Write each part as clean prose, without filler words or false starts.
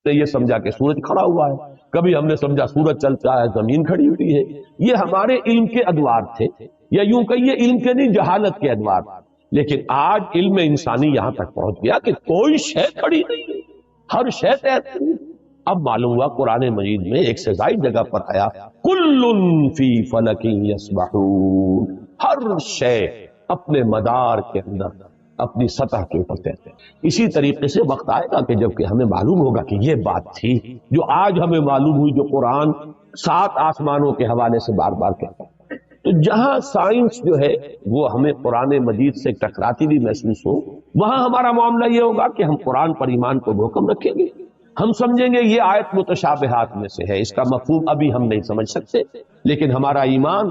نے یہ سمجھا کہ سورج کھڑا ہوا ہے، کبھی ہم نے سمجھا سورج چلتا ہے زمین کھڑی ہوئی ہے. یہ ہمارے علم کے ادوار تھے، یا یوں کہیے علم کے نہیں جہالت کے ادوار. لیکن آج علم انسانی یہاں تک پہنچ گیا کہ کوئی شے کھڑی نہیں ہے، ہر شے تیرتی ہے. اب معلوم ہوا قرآن مجید میں ایک سے زائد جگہ پر آیا کل فی فلک یسبحون، ہر شے اپنے مدار کے اندر اپنی سطح کے اوپر تیرتے ہیں. اسی طریقے سے وقت آئے گا کہ جب کہ ہمیں معلوم ہوگا کہ یہ بات تھی جو آج ہمیں معلوم ہوئی، جو قرآن 7 آسمانوں کے حوالے سے بار بار کہتا ہے. تو جہاں سائنس جو ہے وہ ہمیں قرآن مجید سے ٹکراتی بھی محسوس ہو، وہاں ہمارا معاملہ یہ ہوگا کہ ہم قرآن پر ایمان کو محکم رکھیں گے. ہم سمجھیں گے یہ آیت متشابہات میں سے ہے، اس کا مفہوم ابھی ہم نہیں سمجھ سکتے، لیکن ہمارا ایمان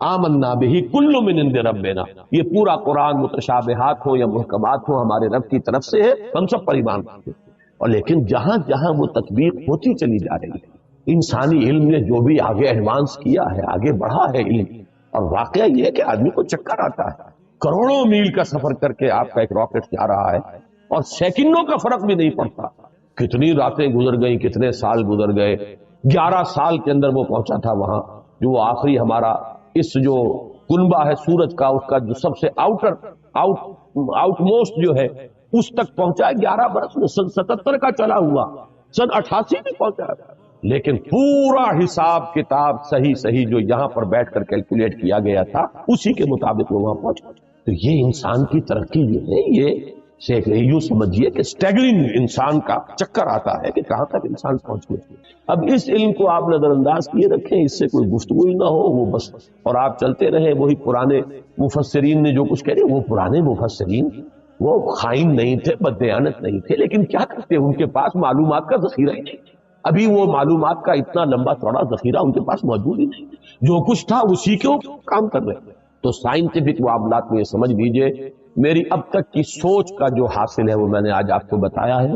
آمنا بہ کل من عند ربنا، یہ پورا قرآن متشابہات ہو یا محکمات ہو ہمارے رب کی طرف سے ہے، ہم سب پر ایمان رکھتے ہیں. اور لیکن جہاں جہاں وہ تطبیق ہوتی چلی جا رہی ہے، انسانی علم نے جو بھی آگے ایڈوانس کیا ہے، آگے بڑھا ہے علم، اور واقعہ یہ ہے کہ آدمی کو چکر آتا ہے. کروڑوں میل کا سفر کر کے آپ کا ایک راکٹ جا رہا ہے اور سیکنڈوں کا فرق بھی نہیں پڑتا. کتنی راتیں گزر گئیں، کتنے سال گزر گئے، 11 سال کے اندر وہ پہنچا تھا وہاں. جو وہ آخری ہمارا اس جو کنبہ ہے سورج کا، اس کا جو سب سے آؤٹ موسٹ جو ہے اس تک پہنچا ہے 11 برس میں. سن 77 کا چلا ہوا، سن 88 میں پہنچا. لیکن پورا حساب کتاب صحیح جو یہاں پر بیٹھ کر کیلکولیٹ کیا گیا تھا اسی کے مطابق وہ وہاں پہنچا. تو یہ انسان کی ترقی جو ہے، یہ یوں سمجھیے کہ سٹیگرنگ انسان کا چکر آتا ہے کہ کہاں تک انسان پہنچ گیا. اب اس علم کو آپ نظر انداز کیے رکھیں، اس سے کوئی گفتگو ہی نہ ہو، وہ بس اور آپ چلتے رہے. وہی پرانے مفسرین نے جو کچھ کہہ رہے، وہ پرانے مفسرین وہ خائن نہیں تھے، بددیانت نہیں تھے، لیکن کیا کرتے، ان کے پاس معلومات کا ذخیرہ ہی نہیں. ابھی وہ معلومات کا اتنا لمبا چوڑا ذخیرہ ان کے پاس موجود ہی نہیں، جو کچھ تھا اسی کے اوپر کام کر رہے ہیں. تو سائنٹیفک معاملات میں یہ سمجھ لیجئے، میری اب تک کی سوچ کا جو حاصل ہے وہ میں نے آج آپ کو بتایا ہے.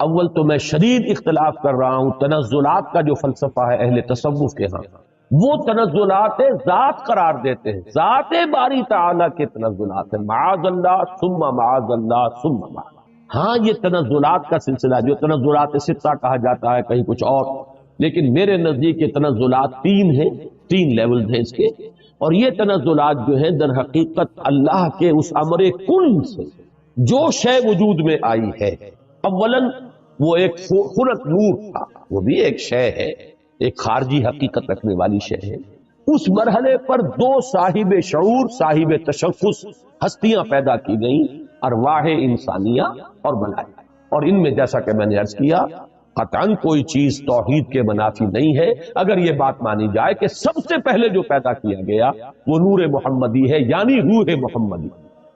اول تو میں شدید اختلاف کر رہا ہوں تنزلات کا جو فلسفہ ہے اہل تصوف کے ہاں، وہ تنزلات ذات قرار دیتے ہیں، ذات باری تعالیٰ کے تنزلات ہیں، معاذ اللہ ثم معاذ اللہ ثم معاذ. ہاں یہ تنزلات کا سلسلہ جو تنزلات ستہ کہا جاتا ہے کہیں کچھ اور، لیکن میرے نزدیک یہ تنزلات 3 ہیں، 3 لیولز ہیں اس کے. اور یہ تنزلات جو ہیں در حقیقت اللہ کے اس امر کن سے جو شے وجود میں آئی ہے. اولاً وہ ایک خلق نور تھا، وہ بھی ایک شے ہے، ایک خارجی حقیقت رکھنے والی شے ہے. اس مرحلے پر 2 صاحب شعور، صاحب تشخص ہستیاں پیدا کی گئیں، ارواح انسانیہ اور ملائکہ. اور ان میں جیسا کہ میں نے عرض کیا قطعاً کوئی چیز توحید کے منافی نہیں ہے اگر یہ بات مانی جائے کہ سب سے پہلے جو پیدا کیا گیا وہ نور محمدی ہے، یعنی روح محمدی.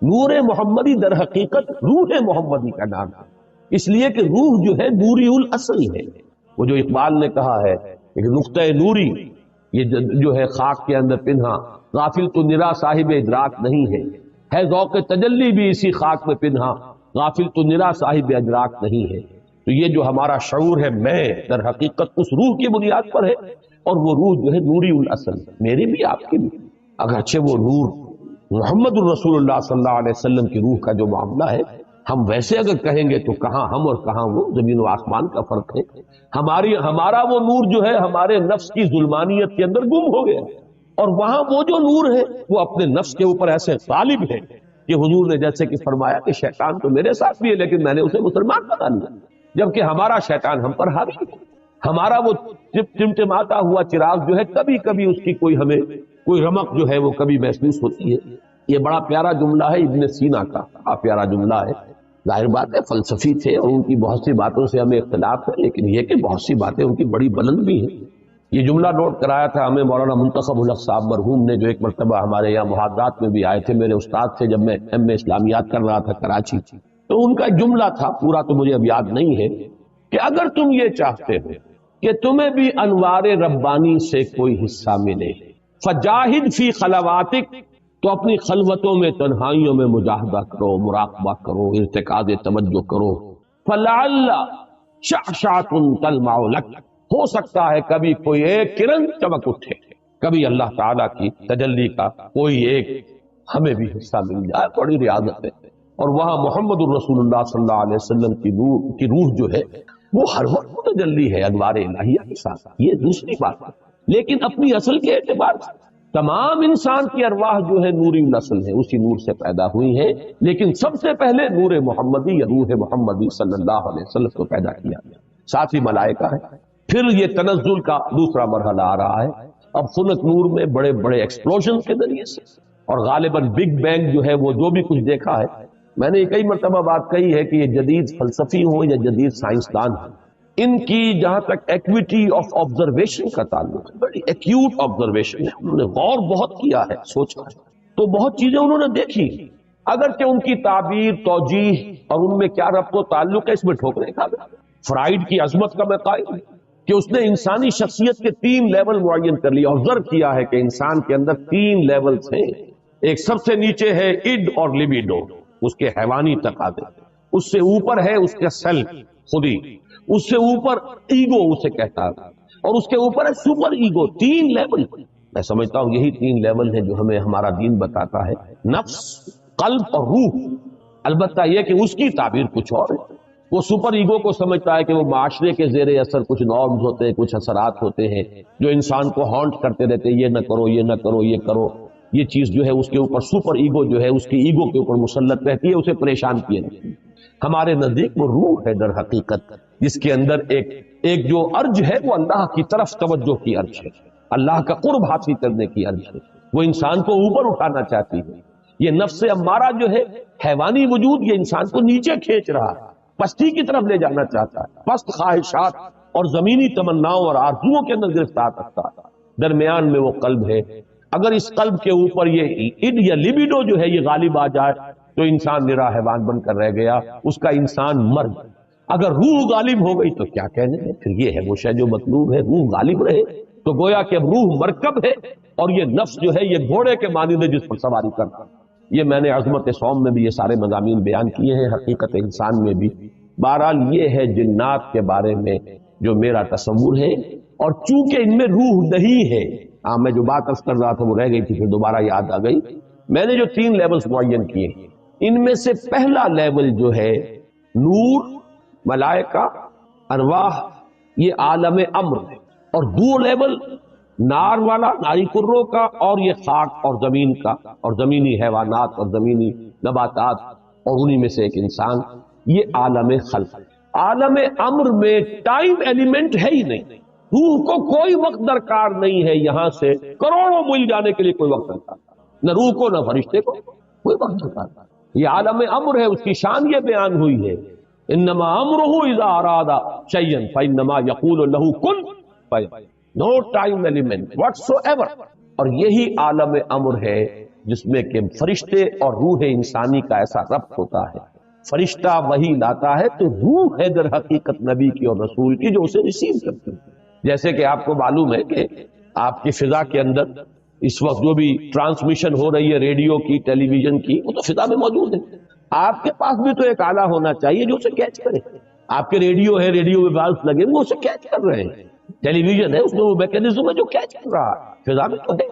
نور محمدی در حقیقت روح محمدی کا نام ہے، اس لیے کہ روح جو ہے نوری الاصل ہے. وہ جو اقبال نے کہا ہے کہ نقطہ نوری یہ جو ہے خاک کے اندر پنہا، غافل تو نرا صاحب ادراک نہیں ہے ذوق تجلی بھی اسی خاک میں پنہا، غافل تو نرا صاحب ادراک نہیں ہے. تو یہ جو ہمارا شعور ہے میں در حقیقت اس روح کی بنیاد پر ہے، اور وہ روح جو ہے نوری الاصل، میری بھی آپ کی بھی. اگرچہ وہ نور محمد الرسول اللہ صلی اللہ علیہ وسلم کی روح کا جو معاملہ ہے، ہم ویسے اگر کہیں گے تو کہاں ہم اور کہاں وہ، زمین و آسمان کا فرق ہے. ہمارا وہ نور جو ہے ہمارے نفس کی ظلمانیت کے اندر گم ہو گیا، اور وہاں وہ جو نور ہے وہ اپنے نفس کے اوپر ایسے غالب ہے کہ حضور نے جیسے کہ فرمایا کہ شیطان تو میرے ساتھ بھی ہے لیکن میں نے اسے مسلمان بنا لیا، جبکہ ہمارا شیطان ہم پر حاوی ہے. ہمارا وہ ٹمٹماتا ہوا چراغ جو ہے کبھی کبھی اس کی ہمیں کوئی رمق جو ہے وہ کبھی محسوس ہوتی ہے. یہ بڑا پیارا جملہ ہے ابن سینا کا، بڑا پیارا جملہ ہے. ظاہر بات ہے فلسفی تھے اور ان کی بہت سی باتوں سے ہمیں اختلاف ہے، لیکن یہ کہ بہت سی باتیں ان کی بڑی بلند بھی ہیں. یہ جملہ نوٹ کرایا تھا ہمیں مولانا منتخب الحق صاحب مرحوم نے، جو ایک مرتبہ ہمارے یہاں محاضرات میں بھی آئے تھے میرے استاد سے، جب میں ایم اے اسلامیات کر رہا تھا کراچی. تو ان کا جملہ تھا، پورا تو مجھے اب یاد نہیں ہے، کہ اگر تم یہ چاہتے ہو کہ تمہیں بھی انوار ربانی سے کوئی حصہ ملے، فجاہد فی خلواتک، تو اپنی خلوتوں میں تنہائیوں میں مجاہدہ کرو، مراقبہ کرو، ارتکاز توجہ کرو. فلعل شعشعۃ تلمع لک، ہو سکتا ہے کبھی کوئی ایک کرن چمک اٹھے، کبھی اللہ تعالیٰ کی تجلی کا کوئی ایک ہمیں بھی حصہ مل جائے. بڑی ریاضت ہے. اور وہاں محمد الرسول اللہ صلی اللہ علیہ وسلم کی روح جو ہے وہ ہر وقت متجلی ہے انوار الہیہ کے ساتھ، یہ دوسری بات ہے۔ لیکن اپنی اصل کے اعتبار سے تمام انسان کی ارواح جو ہے نوری نسل ہے، اسی نور سے پیدا ہوئی ہیں، لیکن سب سے پہلے نور محمدی یا روح محمدی صلی اللہ علیہ وسلم کو پیدا کیا گیا، ساتھ ہی ملائکہ ہے۔ پھر یہ تنزل کا دوسرا مرحلہ آ رہا ہے، اب خلق نور میں بڑے بڑے ایکسپلوژن کے ذریعے سے، اور غالباً بگ بینگ جو ہے وہ جو بھی کچھ دیکھا ہے، میں نے کئی مرتبہ بات کہی ہے کہ یہ جدید فلسفی ہو یا جدید سائنسدان ہو، ان کی جہاں تک ایکویٹی آف آبزرویشن کا تعلق ہے، بڑی ایکیوٹ آبزرویشن ہے، انہوں نے غور بہت کیا ہے، سوچا ہے، تو بہت چیزیں انہوں نے دیکھی، اگرچہ ان کی تعبیر، توجیہ اور ان میں کیا ربط و تعلق ہے اس میں ٹھوکریں کھا گئے۔ فرائیڈ کی عظمت کا میں قائل ہوں کہ اس نے انسانی شخصیت کے 3 لیول معین کر لیا، آبزرو کیا ہے کہ انسان کے اندر 3 لیولز ہیں۔ ایک سب سے نیچے ہے اڈ اور لیبیڈو، اس کے حیوانی تقاضے، اس سے اوپر ہے اس کا سیلف، خودی، اس سے اوپر ایگو اسے کہتا ہے، اور اس کے اوپر ہے سپر ایگو۔ 3 لیول، میں سمجھتا ہوں یہی 3 لیول ہیں جو ہمیں ہمارا دین بتاتا ہے، نفس، قلب اور روح۔ البتہ یہ کہ اس کی تعبیر کچھ اور ہے، وہ سپر ایگو کو سمجھتا ہے کہ وہ معاشرے کے زیر اثر کچھ نارمز ہوتے ہیں، کچھ اثرات ہوتے ہیں جو انسان کو ہانٹ کرتے رہتے ہیں، یہ نہ کرو، یہ نہ کرو، یہ کرو، یہ چیز جو ہے اس کے اوپر سپر ایگو جو ہے اس کی ایگو کے اوپر مسلط رہتی ہے، اسے پریشان کیے رہتی ہے۔ ہمارے نزدیک وہ روح ہے در حقیقت، جس کے اندر ایک جو ارج ہے وہ اللہ کی طرف توجہ کی ارج ہے، اللہ کا قرب حاصل کرنے کی ارج ہے، وہ انسان کو اوپر اٹھانا چاہتی ہے۔ یہ نفس امارہ جو ہے حیوانی وجود، یہ انسان کو نیچے کھینچ رہا ہے، پستی کی طرف لے جانا چاہتا ہے، پست خواہشات اور زمینی تمناؤں اور آرزوؤں کے اندر گرفتار رکھتا ہے۔ درمیان میں وہ قلب ہے، اگر اس قلب کے اوپر یہ اڈ یا لیبیڈو جو ہے یہ غالب آ جائے تو انسان نرا حیوان بن کر رہ گیا، اس کا انسان مر گیا۔ اگر روح غالب ہو گئی تو کیا کہنے ہیں، پھر یہ ہے وہ شے جو مطلوب ہے، روح غالب رہے تو گویا کہ اب روح مرکب ہے، اور یہ نفس جو ہے یہ گھوڑے کے مانند ہے جس پر سواری کرتا ہے۔ یہ میں نے عظمت صوم میں بھی یہ سارے مضامین بیان کیے ہیں، حقیقت انسان میں بھی۔ بہرحال یہ ہے جنات کے بارے میں جو میرا تصور ہے، اور چونکہ ان میں روح نہیں ہے، میں جو بات عرض کر رہا تھا وہ رہ گئی تھی، پھر دوبارہ یاد آ گئی۔ میں نے جو 3 لیولز معین کیے، ان میں سے پہلا لیول جو ہے نور، ملائکہ، ارواح، یہ عالم امر ہے، اور 2 لیول نار والا، ناری کروں کا، اور یہ خاک اور زمین کا، اور زمینی حیوانات اور زمینی نباتات، اور انہی میں سے ایک انسان، یہ عالم خلق۔ عالم امر میں ٹائم ایلیمنٹ ہے ہی نہیں، روح کو کوئی وقت درکار نہیں ہے، یہاں سے کروڑوں میل جانے کے لیے کوئی وقت درکار، نہ روح کو نہ فرشتے کو کوئی وقت درکار۔ یہ عالم امر ہے، اس کی شان یہ بیان ہوئی ہے، انما امرہ اذا اراد شیئا فانما یقول له کن فیکون، نو ٹائم ایلیمنٹ واٹس ایور۔ اور یہی عالم امر ہے جس میں کہ فرشتے اور روح انسانی کا ایسا ربط ہوتا ہے، فرشتہ وہی لاتا ہے تو روح ہے در حقیقت نبی کی اور رسول کی جو اسے ریسیو کرتی ہے۔ جیسے کہ آپ کو معلوم ہے کہ آپ کی فضا کے اندر اس وقت جو بھی ٹرانسمیشن ہو رہی ہے ریڈیو کی، ٹیلی ویژن کی، وہ تو فضا میں موجود ہے، آپ کے پاس بھی تو ایک آلہ ہونا چاہیے جو اسے کیچ کرے۔ آپ کے ریڈیو ہے، ریڈیو میں والوز لگے وہ اسے کیچ کر رہے ہیں، ٹیلی ویژن ہے، اس میں وہ میکینزم ہے جو کیچ کر رہا ہے، فضا میں تو ہے۔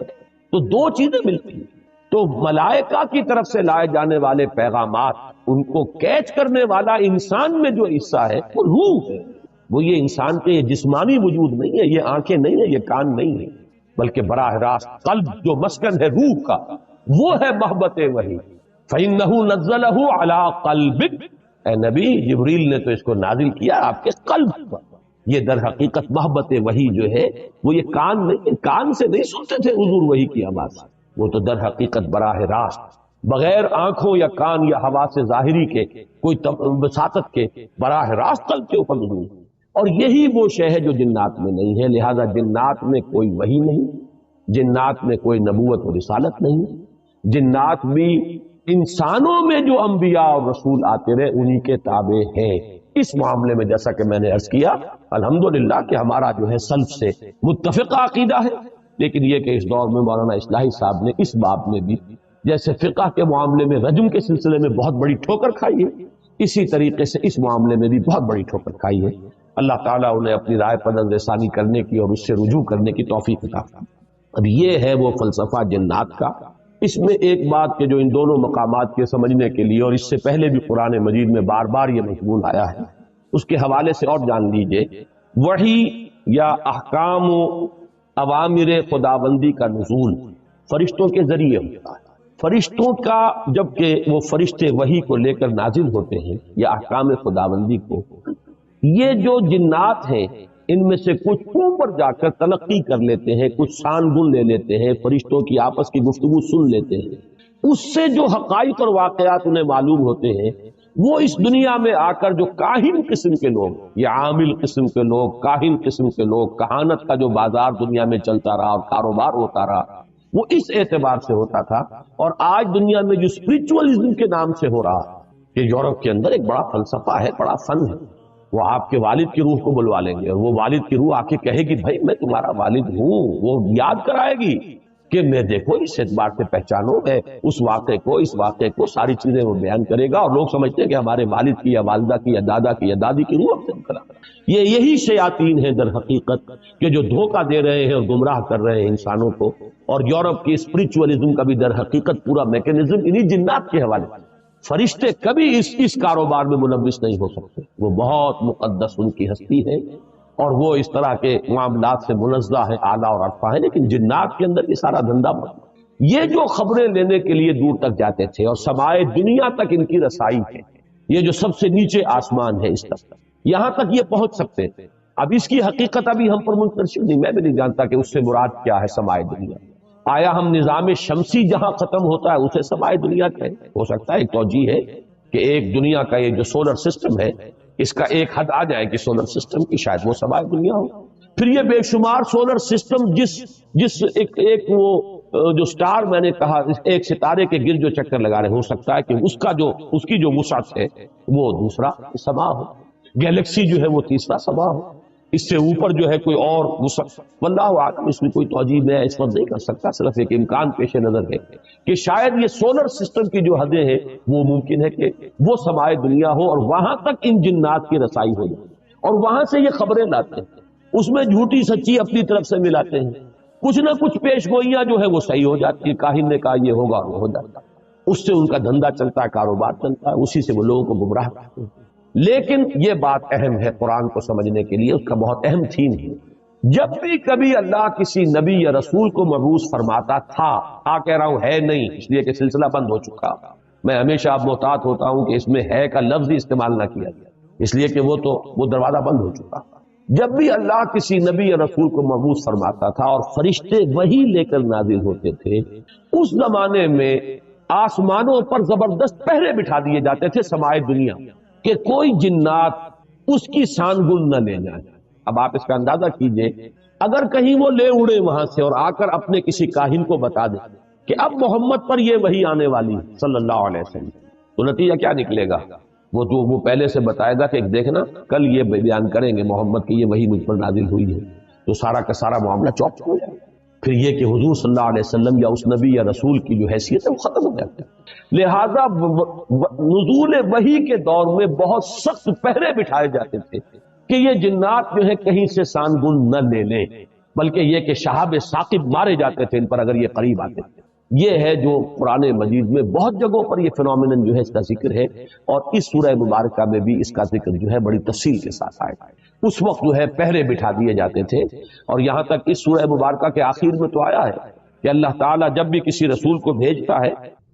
تو 2 چیزیں ملتی ہیں، تو ملائکہ کی طرف سے لائے جانے والے پیغامات، ان کو کیچ کرنے والا انسان میں جو حصہ ہے وہ روح ہے، وہ یہ انسان کے جسمانی وجود نہیں ہے، یہ آنکھیں نہیں ہے، یہ کان نہیں ہے، بلکہ براہ راست قلب جو مسکن ہے روح کا، وہ ہے محبت وحی۔ فَإِنَّهُ نَزَّلَهُ عَلَىٰ قَلْبِكَ، اے نبی جبریل نے تو اس کو نازل کیا آپ کے قلب پر۔ یہ در حقیقت محبت وحی جو ہے وہ یہ کان نہیں، کان سے نہیں سنتے تھے حضور وحی کی آواز، وہ تو در حقیقت براہ راست بغیر آنکھوں یا کان یا حواس ظاہری کے، کوئی وساطت کے، براہ راست قلب کے اوپر نزول۔ اور یہی وہ شے ہے جو جنات میں نہیں ہے، لہذا جنات میں کوئی وحی نہیں، جنات میں کوئی نبوت و رسالت نہیں، جنات بھی انسانوں میں جو انبیاء اور رسول آتے رہے انہی کے تابع ہیں۔ اس معاملے میں جیسا کہ میں نے عرض کیا الحمدللہ کہ ہمارا جو ہے سلف سے متفقہ عقیدہ ہے، لیکن یہ کہ اس دور میں مولانا اصلاحی صاحب نے اس باب میں بھی جیسے فقہ کے معاملے میں رجم کے سلسلے میں بہت بڑی ٹھوکر کھائی ہے، اسی طریقے سے اس معاملے میں بھی بہت بڑی ٹھوکر کھائی ہے۔ اللہ تعالیٰ انہیں اپنی رائے پر نظر ثانی کرنے کی اور اس سے رجوع کرنے کی توفیق عطا فرمائے۔ اب یہ ہے وہ فلسفہ جنات کا۔ اس میں ایک بات کہ جو ان دونوں مقامات کے سمجھنے کے لیے اور اس سے پہلے بھی قرآن مجید میں بار بار یہ مضمون آیا ہے اس کے حوالے سے اور جان لیجئے، وحی یا احکام و اوامر خداوندی کا نزول فرشتوں کے ذریعے ہوتا ہے۔ فرشتوں کا جبکہ وہ فرشتے وحی کو لے کر نازل ہوتے ہیں یا احکام خداوندی کو، یہ جو جنات ہیں ان میں سے کچھ اوپر جا کر تلقی کر لیتے ہیں، کچھ شان گن لے لیتے ہیں، فرشتوں کی آپس کی گفتگو سن لیتے ہیں، اس سے جو حقائق اور واقعات انہیں معلوم ہوتے ہیں وہ اس دنیا میں آ کر جو کاہن قسم کے لوگ یا عامل قسم کے لوگ، کاہن قسم کے لوگ، کہانت کا جو بازار دنیا میں چلتا رہا اور کاروبار ہوتا رہا، وہ اس اعتبار سے ہوتا تھا۔ اور آج دنیا میں جو اسپرچوئلزم کے نام سے ہو رہا کہ یورپ کے اندر ایک بڑا فلسفہ ہے، بڑا فن ہے، وہ آپ کے والد کی روح کو بلوا لیں گے اور وہ والد کی روح آ کے کہے گی بھائی میں تمہارا والد ہوں، وہ یاد کرائے گی کہ میں دیکھو اس اعتبار سے پہچانو، ہے اس واقعے کو ساری چیزیں وہ بیان کرے گا، اور لوگ سمجھتے ہیں کہ ہمارے والد کی یا والدہ کی یا دادا کی یا دادی کی روح ہم سے نکلا۔ یہی شیاطین ہیں در حقیقت کہ جو دھوکہ دے رہے ہیں اور گمراہ کر رہے ہیں انسانوں کو، اور یورپ کی اسپرچوئلزم کا بھی در حقیقت پورا میکینزم انہی جنات کے حوالے سے۔ فرشتے کبھی اس کاروبار میں ملوث نہیں ہو سکتے، وہ بہت مقدس ان کی ہستی ہے اور وہ اس طرح کے معاملات سے منزہ ہے، اعلیٰ اور عرفہ ہے، لیکن جنات کے اندر یہ سارا دھندا بند۔ یہ جو خبریں لینے کے لیے دور تک جاتے تھے اور سمائے دنیا تک ان کی رسائی ہے، یہ جو سب سے نیچے آسمان ہے اس تک، یہاں تک یہ پہنچ سکتے تھے۔ اب اس کی حقیقت ابھی ہم پر منتشر نہیں، میں بھی نہیں جانتا کہ اس سے مراد کیا ہے سمائے دنیا۔ آیا ہم نظام شمسی جہاں ختم ہوتا ہے اسے سمائے دنیا کہیں؟ ہو سکتا ہے ایک توجیہ ہے کہ ایک دنیا کا یہ جو سولر سسٹم ہے اس کا ایک حد آ جائے کہ سولر سسٹم کی شاید وہ سمائے دنیا ہو۔ پھر یہ بے شمار سولر سسٹم جس ایک وہ جو سٹار میں نے کہا ایک ستارے کے گرد جو چکر لگا رہے، ہو سکتا ہے کہ اس کی جو وسعت ہے وہ دوسرا سما ہو، گیلیکسی جو ہے وہ تیسرا سما ہو، اس سے اوپر جو ہے کوئی اور وسعت، واللہ اعلم، اس میں کوئی توجیہ میں اس وقت نہیں کر سکتا، صرف ایک امکان پیش نظر ہے کہ شاید یہ سولر سسٹم کی جو حدیں ہیں وہ ممکن ہے کہ وہ سمائے دنیا ہو اور وہاں تک ان جنات کی رسائی ہو جائے، اور وہاں سے یہ خبریں لاتے ہیں، اس میں جھوٹی سچی اپنی طرف سے ملاتے ہیں، کچھ نہ کچھ پیش گوئیاں جو ہے وہ صحیح ہو جاتی ہے، کاہن نے کہا یہ ہوگا وہ ہو جاتا ہے، اس سے ان کا دھندا چلتا ہے، کاروبار چلتا ہے، اسی سے وہ لوگوں کو گمراہ کرتے ہیں۔ لیکن یہ بات اہم ہے قرآن کو سمجھنے کے لیے، اس کا بہت اہم تھیم ہے، جب بھی کبھی اللہ کسی نبی یا رسول کو مبعوث فرماتا تھا، کہہ رہا ہوں ہے نہیں، اس لیے کہ سلسلہ بند ہو چکا، میں ہمیشہ اب محتاط ہوتا ہوں کہ اس میں ہے کا لفظ ہی استعمال نہ کیا جائے، اس لیے کہ وہ دروازہ بند ہو چکا۔ جب بھی اللہ کسی نبی یا رسول کو مبعوث فرماتا تھا اور فرشتے وہی لے کر نازل ہوتے تھے، اس زمانے میں آسمانوں پر زبردست پہرے بٹھا دیے جاتے تھے سمائے دنیا کہ کوئی جنات اس کی شان گن نہ لے جائیں۔ اب آپ اس کا اندازہ کیجئے، اگر کہیں وہ لے اڑے وہاں سے اور آ کر اپنے کسی کاہن کو بتا دیں کہ اب محمد پر یہ وحی آنے والی صلی اللہ علیہ وسلم، تو نتیجہ کیا نکلے گا؟ وہ پہلے سے بتائے گا کہ دیکھنا کل یہ بیان کریں گے محمد کی یہ وحی مجھ پر نازل ہوئی ہے، تو سارا کا سارا معاملہ چوپ ہو جائے گا۔ پھر یہ کہ حضور صلی اللہ علیہ وسلم یا اس نبی یا رسول کی جو حیثیت ہے وہ ختم ہو جاتی ہے۔ لہذا نزول وحی کے دور میں بہت سخت پہرے بٹھائے جاتے تھے کہ یہ جنات جو ہے کہیں سے سان گن نہ لے لیں، بلکہ یہ کہ شہاب ثاقب مارے جاتے تھے ان پر اگر یہ قریب آتے تھے۔ یہ ہے جو قرآن مجید میں بہت جگہوں پر یہ فینومینن جو ہے اس کا ذکر ہے، اور اس سورہ مبارکہ میں بھی اس کا ذکر جو ہے بڑی تفصیل کے ساتھ آئے۔ اس وقت جو ہے پہرے بٹھا دیے جاتے تھے، اور یہاں تک اس سورہ مبارکہ کے آخر میں تو آیا ہے کہ اللہ تعالیٰ جب بھی کسی رسول کو بھیجتا ہے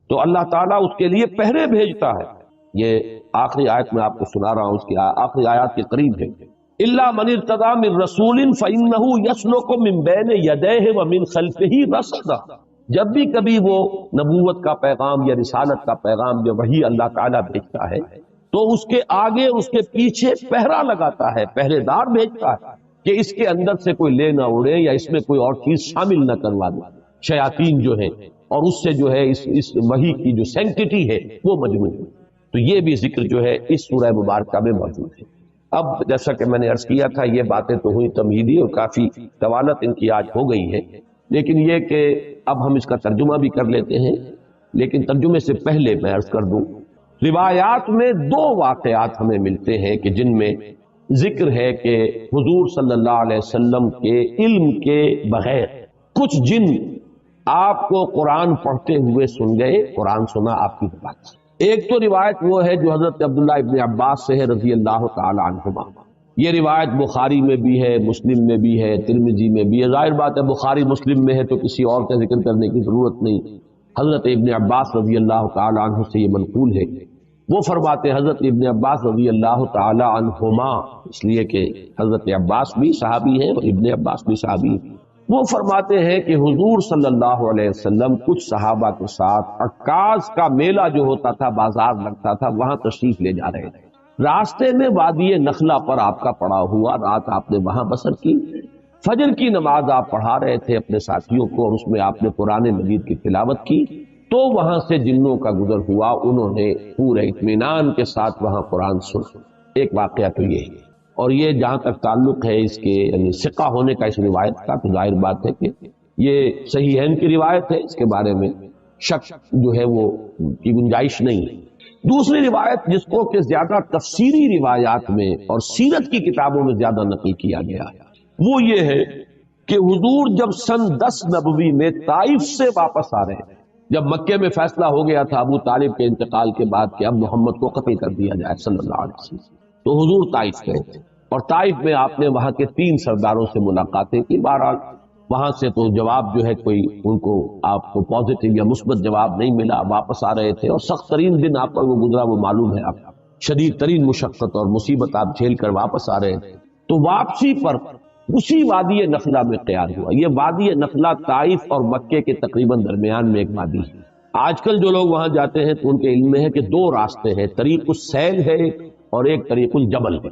تو اللہ تعالیٰ اس کے لیے پہرے بھیجتا ہے۔ یہ آخری آیت میں آپ کو سنا رہا ہوں، اس کی آخری آیات کے قریب ہے، الا من ارتضى من رسول فانه يسلك من بين يديه ومن خلفه رصدا۔ جب بھی کبھی وہ نبوت کا پیغام یا رسالت کا پیغام یا وحی اللہ تعالیٰ بھیجتا ہے تو اس کے آگے اس کے پیچھے پہرا لگاتا ہے، پہرے دار بھیجتا ہے کہ اس کے اندر سے کوئی لے نہ اڑے یا اس میں کوئی اور چیز شامل نہ کروا دے، شیاطین جو ہے، اور اس سے جو ہے اس وحی کی جو سینکٹی ہے وہ مجموع ہے۔ تو یہ بھی ذکر جو ہے اس سورہ مبارکہ میں موجود ہے۔ اب جیسا کہ میں نے عرض کیا تھا، یہ باتیں تو ہوئی تمہیدی اور کافی طوالت ان کی آج ہو گئی ہے، لیکن یہ کہ اب ہم اس کا ترجمہ بھی کر لیتے ہیں، لیکن ترجمے سے پہلے میں عرض کر دوں، روایات میں دو واقعات ہمیں ملتے ہیں کہ جن میں ذکر ہے کہ حضور صلی اللہ علیہ وسلم کے علم کے بغیر کچھ جن آپ کو قرآن پڑھتے ہوئے سن گئے، قرآن سنا آپ کی بات۔ ایک تو روایت وہ ہے جو حضرت عبداللہ ابن عباس سے ہے رضی اللہ تعالی عنہما، یہ روایت بخاری میں بھی ہے، مسلم میں بھی ہے، ترمذی میں بھی ہے۔ ظاہر بات ہے بخاری مسلم میں ہے تو کسی اور کا ذکر کرنے کی ضرورت نہیں، حضرت ابن عباس رضی اللہ تعالی عنہ سے یہ منقول ہے۔ وہ فرماتے ہیں حضرت ابن عباس رضی اللہ تعالی عنہما، اس لیے کہ حضرت عباس بھی صحابی ہیں اور ابن عباس بھی صحابی ہیں، وہ فرماتے ہیں کہ حضور صلی اللہ علیہ وسلم کچھ صحابہ کے ساتھ عکاظ کا میلہ جو ہوتا تھا، بازار لگتا تھا، وہاں تشریف لے جا رہے تھے۔ راستے میں وادی نخلا پر آپ کا پڑا ہوا، رات آپ نے وہاں بسر کی، فجر کی نماز آپ پڑھا رہے تھے اپنے ساتھیوں کو اور اس میں آپ نے قرآن مجید کی تلاوت کی، تو وہاں سے جنوں کا گزر ہوا، انہوں نے پورے اطمینان کے ساتھ وہاں قرآن سنا۔ ایک واقعہ تو یہ ہے، اور یہ جہاں تک تعلق ہے اس کے یعنی ثقہ ہونے کا اس روایت کا، تو ظاہر بات ہے کہ یہ صحیحین کی روایت ہے، اس کے بارے میں شک جو ہے وہ کی گنجائش نہیں ہے۔ دوسری روایت جس کو کہ زیادہ تفسیری روایات میں اور سیرت کی کتابوں میں زیادہ نقل کیا گیا ہے، وہ یہ ہے کہ حضور جب سن 10 نبوی میں طائف سے واپس آ رہے ہیں، جب مکے میں فیصلہ ہو گیا تھا ابو طالب کے انتقال کے بعد کہ اب محمد کو قتل کر دیا جائے صلی اللہ علیہ وسلم، تو حضور طائف گئے تھے اور طائف میں آپ نے وہاں کے 3 سرداروں سے ملاقاتیں کی۔ بہرحال وہاں سے تو جواب جو ہے کوئی ان کو آپ کو پازیٹیو یا مثبت جواب نہیں ملا، واپس آ رہے تھے اور سخت ترین دن آپ پر وہ گزرا، وہ معلوم ہے، آپ شدید ترین مشقت اور مصیبت آپ جھیل کر واپس آ رہے تھے۔ تو واپسی پر اسی وادی نخلا میں قیام ہوا۔ یہ وادی نخلا طائف اور مکے کے تقریباً درمیان میں ایک وادی ہے۔ آج کل جو لوگ وہاں جاتے ہیں تو ان کے علم میں ہے کہ 2 راستے ہیں، طریق السیل ہے اور ایک طریق الجبل ہے۔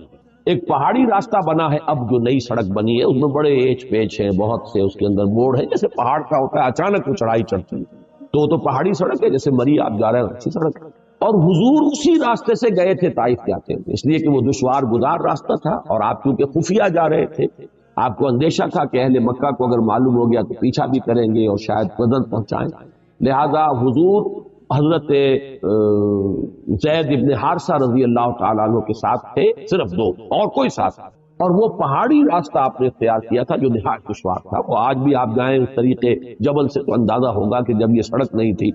ایک پہاڑی راستہ بنا ہے، اب جو نئی سڑک بنی ہے اس میں بڑے ایچ پیچ ہیں، بہت سے اس کے اندر موڑ ہے، جیسے پہاڑ کا ہوتا ہے اچانک وہ چڑھائی چڑھتی ہے، تو پہاڑی سڑک ہے، جیسے مری آپ جا رہے ہیں اچھی سڑک ہے۔ اور حضور اسی راستے سے گئے تھے طائف جاتے ہیں، اس لیے کہ وہ دشوار گزار راستہ تھا اور آپ کیونکہ خفیہ جا رہے تھے، آپ کو اندیشہ تھا کہ اہل مکہ کو اگر معلوم ہو گیا تو پیچھا بھی کریں گے اور شاید قدر پہنچائیں، لہذا حضور حضرت زید ابن حارثہ رضی اللہ تعالیٰ عنہ کے ساتھ تھے، صرف 2 اور کوئی ساتھ، اور وہ پہاڑی راستہ آپ نے اختیار کیا تھا جو نہایت دشوار تھا۔ وہ آج بھی آپ جائیں اس طریقے جبل سے تو اندازہ ہوگا کہ جب یہ سڑک نہیں تھی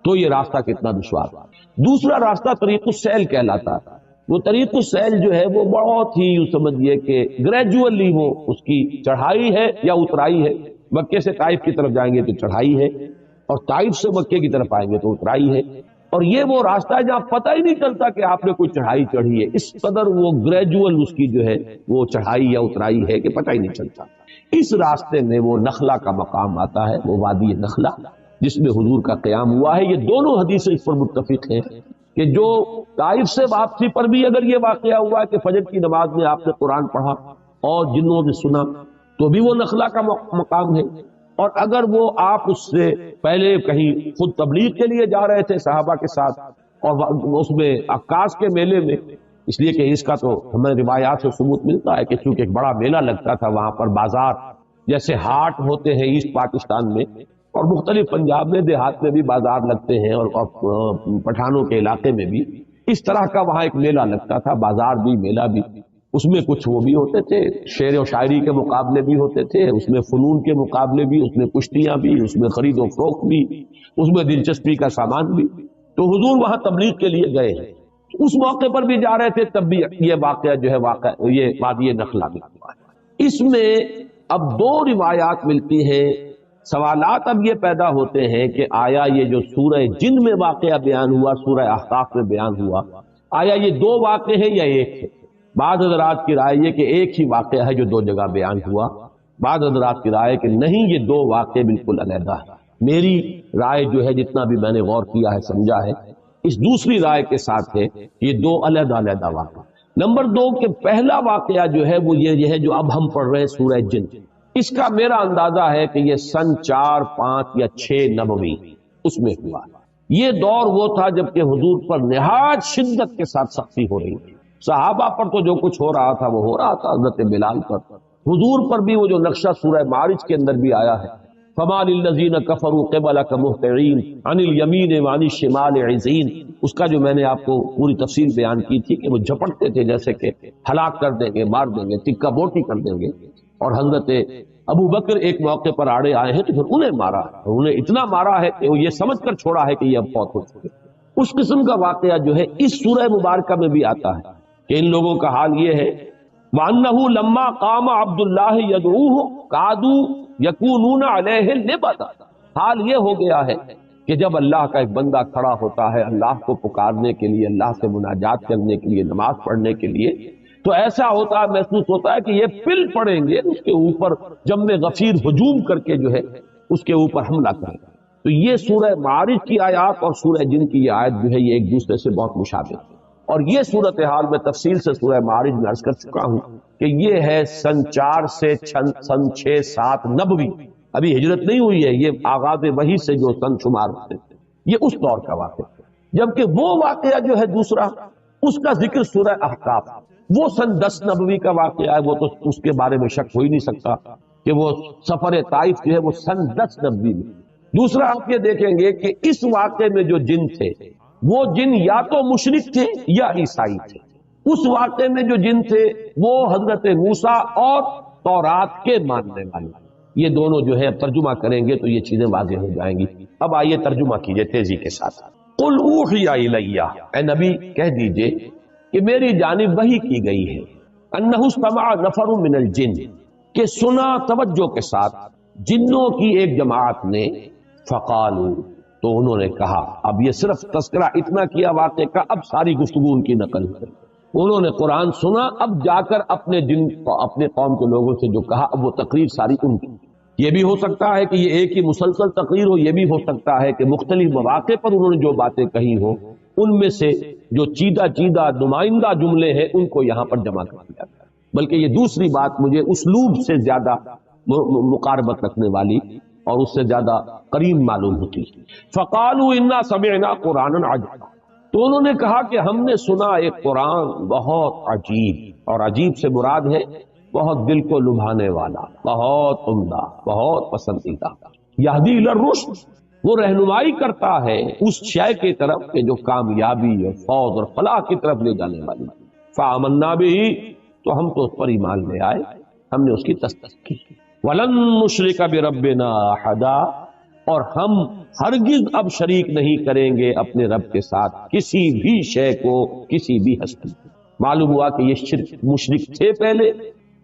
تو یہ راستہ کتنا دشوار تھا۔ دوسرا راستہ طریق السیل کہلاتا ہے۔ وہ طریق السیل جو ہے وہ بہت ہی یوں سمجھیے کہ گریجولی وہ اس کی چڑھائی ہے یا اترائی ہے، مکے سے طائف کی طرف جائیں گے تو چڑھائی ہے اور طائف سے مکے کی طرف آئیں گے تو اترائی ہے، اور یہ وہ راستہ ہے جہاں پتہ ہی نہیں چلتا کہ آپ نے کوئی چڑھائی چڑھی ہے، اس قدر وہ گریجول اس کی جو ہے وہ چڑھائی یا اترائی ہے کہ پتہ ہی نہیں چلتا۔ اس راستے میں وہ نخلا کا مقام آتا ہے، وہ وادی نخلا جس میں حضور کا قیام ہوا ہے۔ یہ دونوں حدیثیں اس پر متفق ہیں کہ جو طائف سے واپسی پر بھی اگر یہ واقعہ ہوا کہ فجر کی نماز میں آپ نے قرآن پڑھا اور جنوں نے سنا تو بھی وہ نخلا کا مقام ہے، اور اگر وہ آپ اس سے پہلے کہیں خود تبلیغ کے لیے جا رہے تھے صحابہ کے ساتھ اور اس میں عکاظ کے میلے میں، اس لیے کہ اس کا تو ہمیں روایات سے ثبوت ملتا ہے کہ چونکہ ایک بڑا میلہ لگتا تھا وہاں پر، بازار جیسے ہاٹ ہوتے ہیں ایسٹ پاکستان میں اور مختلف پنجاب میں دیہات میں بھی بازار لگتے ہیں اور پٹھانوں کے علاقے میں بھی اس طرح کا وہاں ایک میلہ لگتا تھا، بازار بھی میلہ بھی، اس میں کچھ وہ بھی ہوتے تھے، شعر و شاعری کے مقابلے بھی ہوتے تھے، اس میں فنون کے مقابلے بھی، اس میں کشتیاں بھی، اس میں خرید و فروخت بھی، اس میں دلچسپی کا سامان بھی۔ تو حضور وہاں تبلیغ کے لیے گئے ہیں، اس موقع پر بھی جا رہے تھے، تب بھی یہ واقعہ جو ہے یہ وادی نخلا میں ہوا ہے۔ اس میں اب 2 روایات ملتی ہیں، سوالات اب یہ پیدا ہوتے ہیں کہ آیا یہ جو سورہ جن میں واقعہ بیان ہوا، سورہ احقاف میں بیان ہوا، آیا یہ 2 واقعے ہیں یا ایک ہے؟ بعض حضرات کی رائے یہ کہ ایک ہی واقعہ ہے جو 2 جگہ بیان ہوا، بعض حضرات کی رائے کہ نہیں یہ 2 واقعے بالکل علیحدہ ہے۔ میری رائے جو ہے جتنا بھی میں نے غور کیا ہے سمجھا ہے اس دوسری رائے کے ساتھ ہے کہ یہ 2 علیحدہ علیحدہ واقعہ۔ نمبر 2 کہ پہلا واقعہ جو ہے وہ یہ ہے جو اب ہم پڑھ رہے ہیں سورہ جن، اس کا میرا اندازہ ہے کہ یہ سن 4، 5 یا 6 نبوی اس میں ہوا۔ یہ دور وہ تھا جب کہ حضور پر نہایت شدت کے ساتھ سختی ہو رہی تھی، صحابہ پر تو جو کچھ ہو رہا تھا وہ ہو رہا تھا، حضرت بلال پر، حضور پر بھی وہ جو نقشہ سورہ معارج کے اندر بھی آیا ہے، فَمَا لِلَّذِينَ كَفَرُوا قِبَلَكَ مُهْطِعِينَ عَنِ الْيَمِينِ وَعَنِ الشِّمَالِ عِزِينَ، اس کا جو میں نے آپ کو پوری تفصیل بیان کی تھی کہ وہ جھپٹتے تھے جیسے کہ ہلاک کر دیں گے، مار دیں گے، ٹکا بوٹی کر دیں گے، اور حضرت ابو بکر ایک موقع پر آڑے آئے ہیں تو پھر انہیں مارا، انہیں اتنا مارا ہے کہ وہ یہ سمجھ کر چھوڑا ہے کہ یہ اب فوت ہو چکے۔ اس قسم کا واقعہ جو ہے اس سورہ مبارکہ میں بھی آتا ہے کہ ان لوگوں کا حال یہ ہے وَأَنَّهُ لَمَّا قَامَ عَبْدُ اللَّهِ يَدْعُوهُ قَعَدُوا يَكُونُونَ عَلَيْهِ لِبَدًا۔ حال یہ ہو گیا ہے کہ جب اللہ کا ایک بندہ کھڑا ہوتا ہے اللہ کو پکارنے کے لیے، اللہ سے مناجات کرنے کے لیے، نماز پڑھنے کے لیے، تو ایسا ہوتا ہے، محسوس ہوتا ہے کہ یہ پل پڑیں گے اس کے اوپر، جم غفیر ہجوم کر کے جو ہے اس کے اوپر حملہ کریں گے۔ تو یہ سورہ معارج کی آیات اور سورہ جن کی یہ آیت جو ہے یہ ایک دوسرے سے بہت مشابہ ہے، اور یہ صورتحال میں تفصیل سے سورہ معارج میں عرض کر چکا ہوں کہ یہ ہے سن 4 سے سن 6-7 نبوی، ابھی ہجرت نہیں ہوئی ہے، یہ آغاز وحی سے جو سن شمار ہوتے تھے، یہ اس دور کا واقعہ ہے۔ جبکہ وہ واقعہ جو ہے دوسرا، اس کا ذکر سورہ احقاف، وہ سن 10 نبوی کا واقعہ ہے، وہ تو اس کے بارے میں شک ہو ہی نہیں سکتا کہ وہ سفر طائف جو ہے وہ سن 10 نبوی میں۔ دوسرا آپ یہ دیکھیں گے کہ اس واقعے میں جو جن تھے وہ جن یا تو مشرک تھے یا عیسائی تھے۔ اس واقعے میں جو جن تھے وہ حضرت موسیٰ اور تورات کے ماننے والے، یہ دونوں جو ہے ترجمہ کریں گے تو یہ چیزیں واضح ہو جائیں گی۔ اب آئیے ترجمہ کیجئے تیزی کے ساتھ۔ قل اوحی الی، اے نبی کہہ دیجئے کہ میری جانب وحی کی گئی ہے، انہ استمع نفر من الجن، کہ سنا توجہ کے ساتھ جنوں کی ایک جماعت نے، فقالوا، تو انہوں نے کہا، اب یہ صرف تذکرہ اتنا کیا واقعے کا، اب ساری گفتگو ان کی نقل ہے۔ انہوں نے قرآن سنا، اب جا کر اپنے جن اپنے قوم کے لوگوں سے جو کہا، اب وہ تقریر ساری ان کی۔ یہ بھی ہو سکتا ہے کہ یہ ایک ہی مسلسل تقریر ہو، یہ بھی ہو سکتا ہے کہ مختلف مواقع پر انہوں نے جو باتیں کہی ہوں ان میں سے جو چیدہ نمائندہ جملے ہیں ان کو یہاں پر جمع کر دیا گیا۔ بلکہ یہ دوسری بات مجھے اسلوب سے زیادہ مقاربت رکھنے والی اور اس سے زیادہ قریب معلوم ہوتی۔ فقالوا انا سمعنا قرانا عجبا، تو انہوں نے کہا کہ ہم نے سنا ایک قرآن بہت عجیب، اور عجیب سے مراد ہے بہت دل کو لبھانے والا، بہت عمدہ، بہت پسندیدہ۔ یہدی الی الرشد، وہ رہنمائی کرتا ہے اس شے کی طرف کہ جو کامیابی اور فوز اور فلاح کی طرف لے جانے والی۔ فآمنا بہ، تو ہم تو اس پر ایمان لے آئے، ہم نے اس کی تصدیق کی۔ ولن نشرک بربنا احدا، اور ہم ہرگز اب شریک نہیں کریں گے اپنے رب کے ساتھ کسی بھی شے کو، کسی بھی ہستی کو۔ معلوم ہوا کہ یہ شرک مشرک تھے پہلے،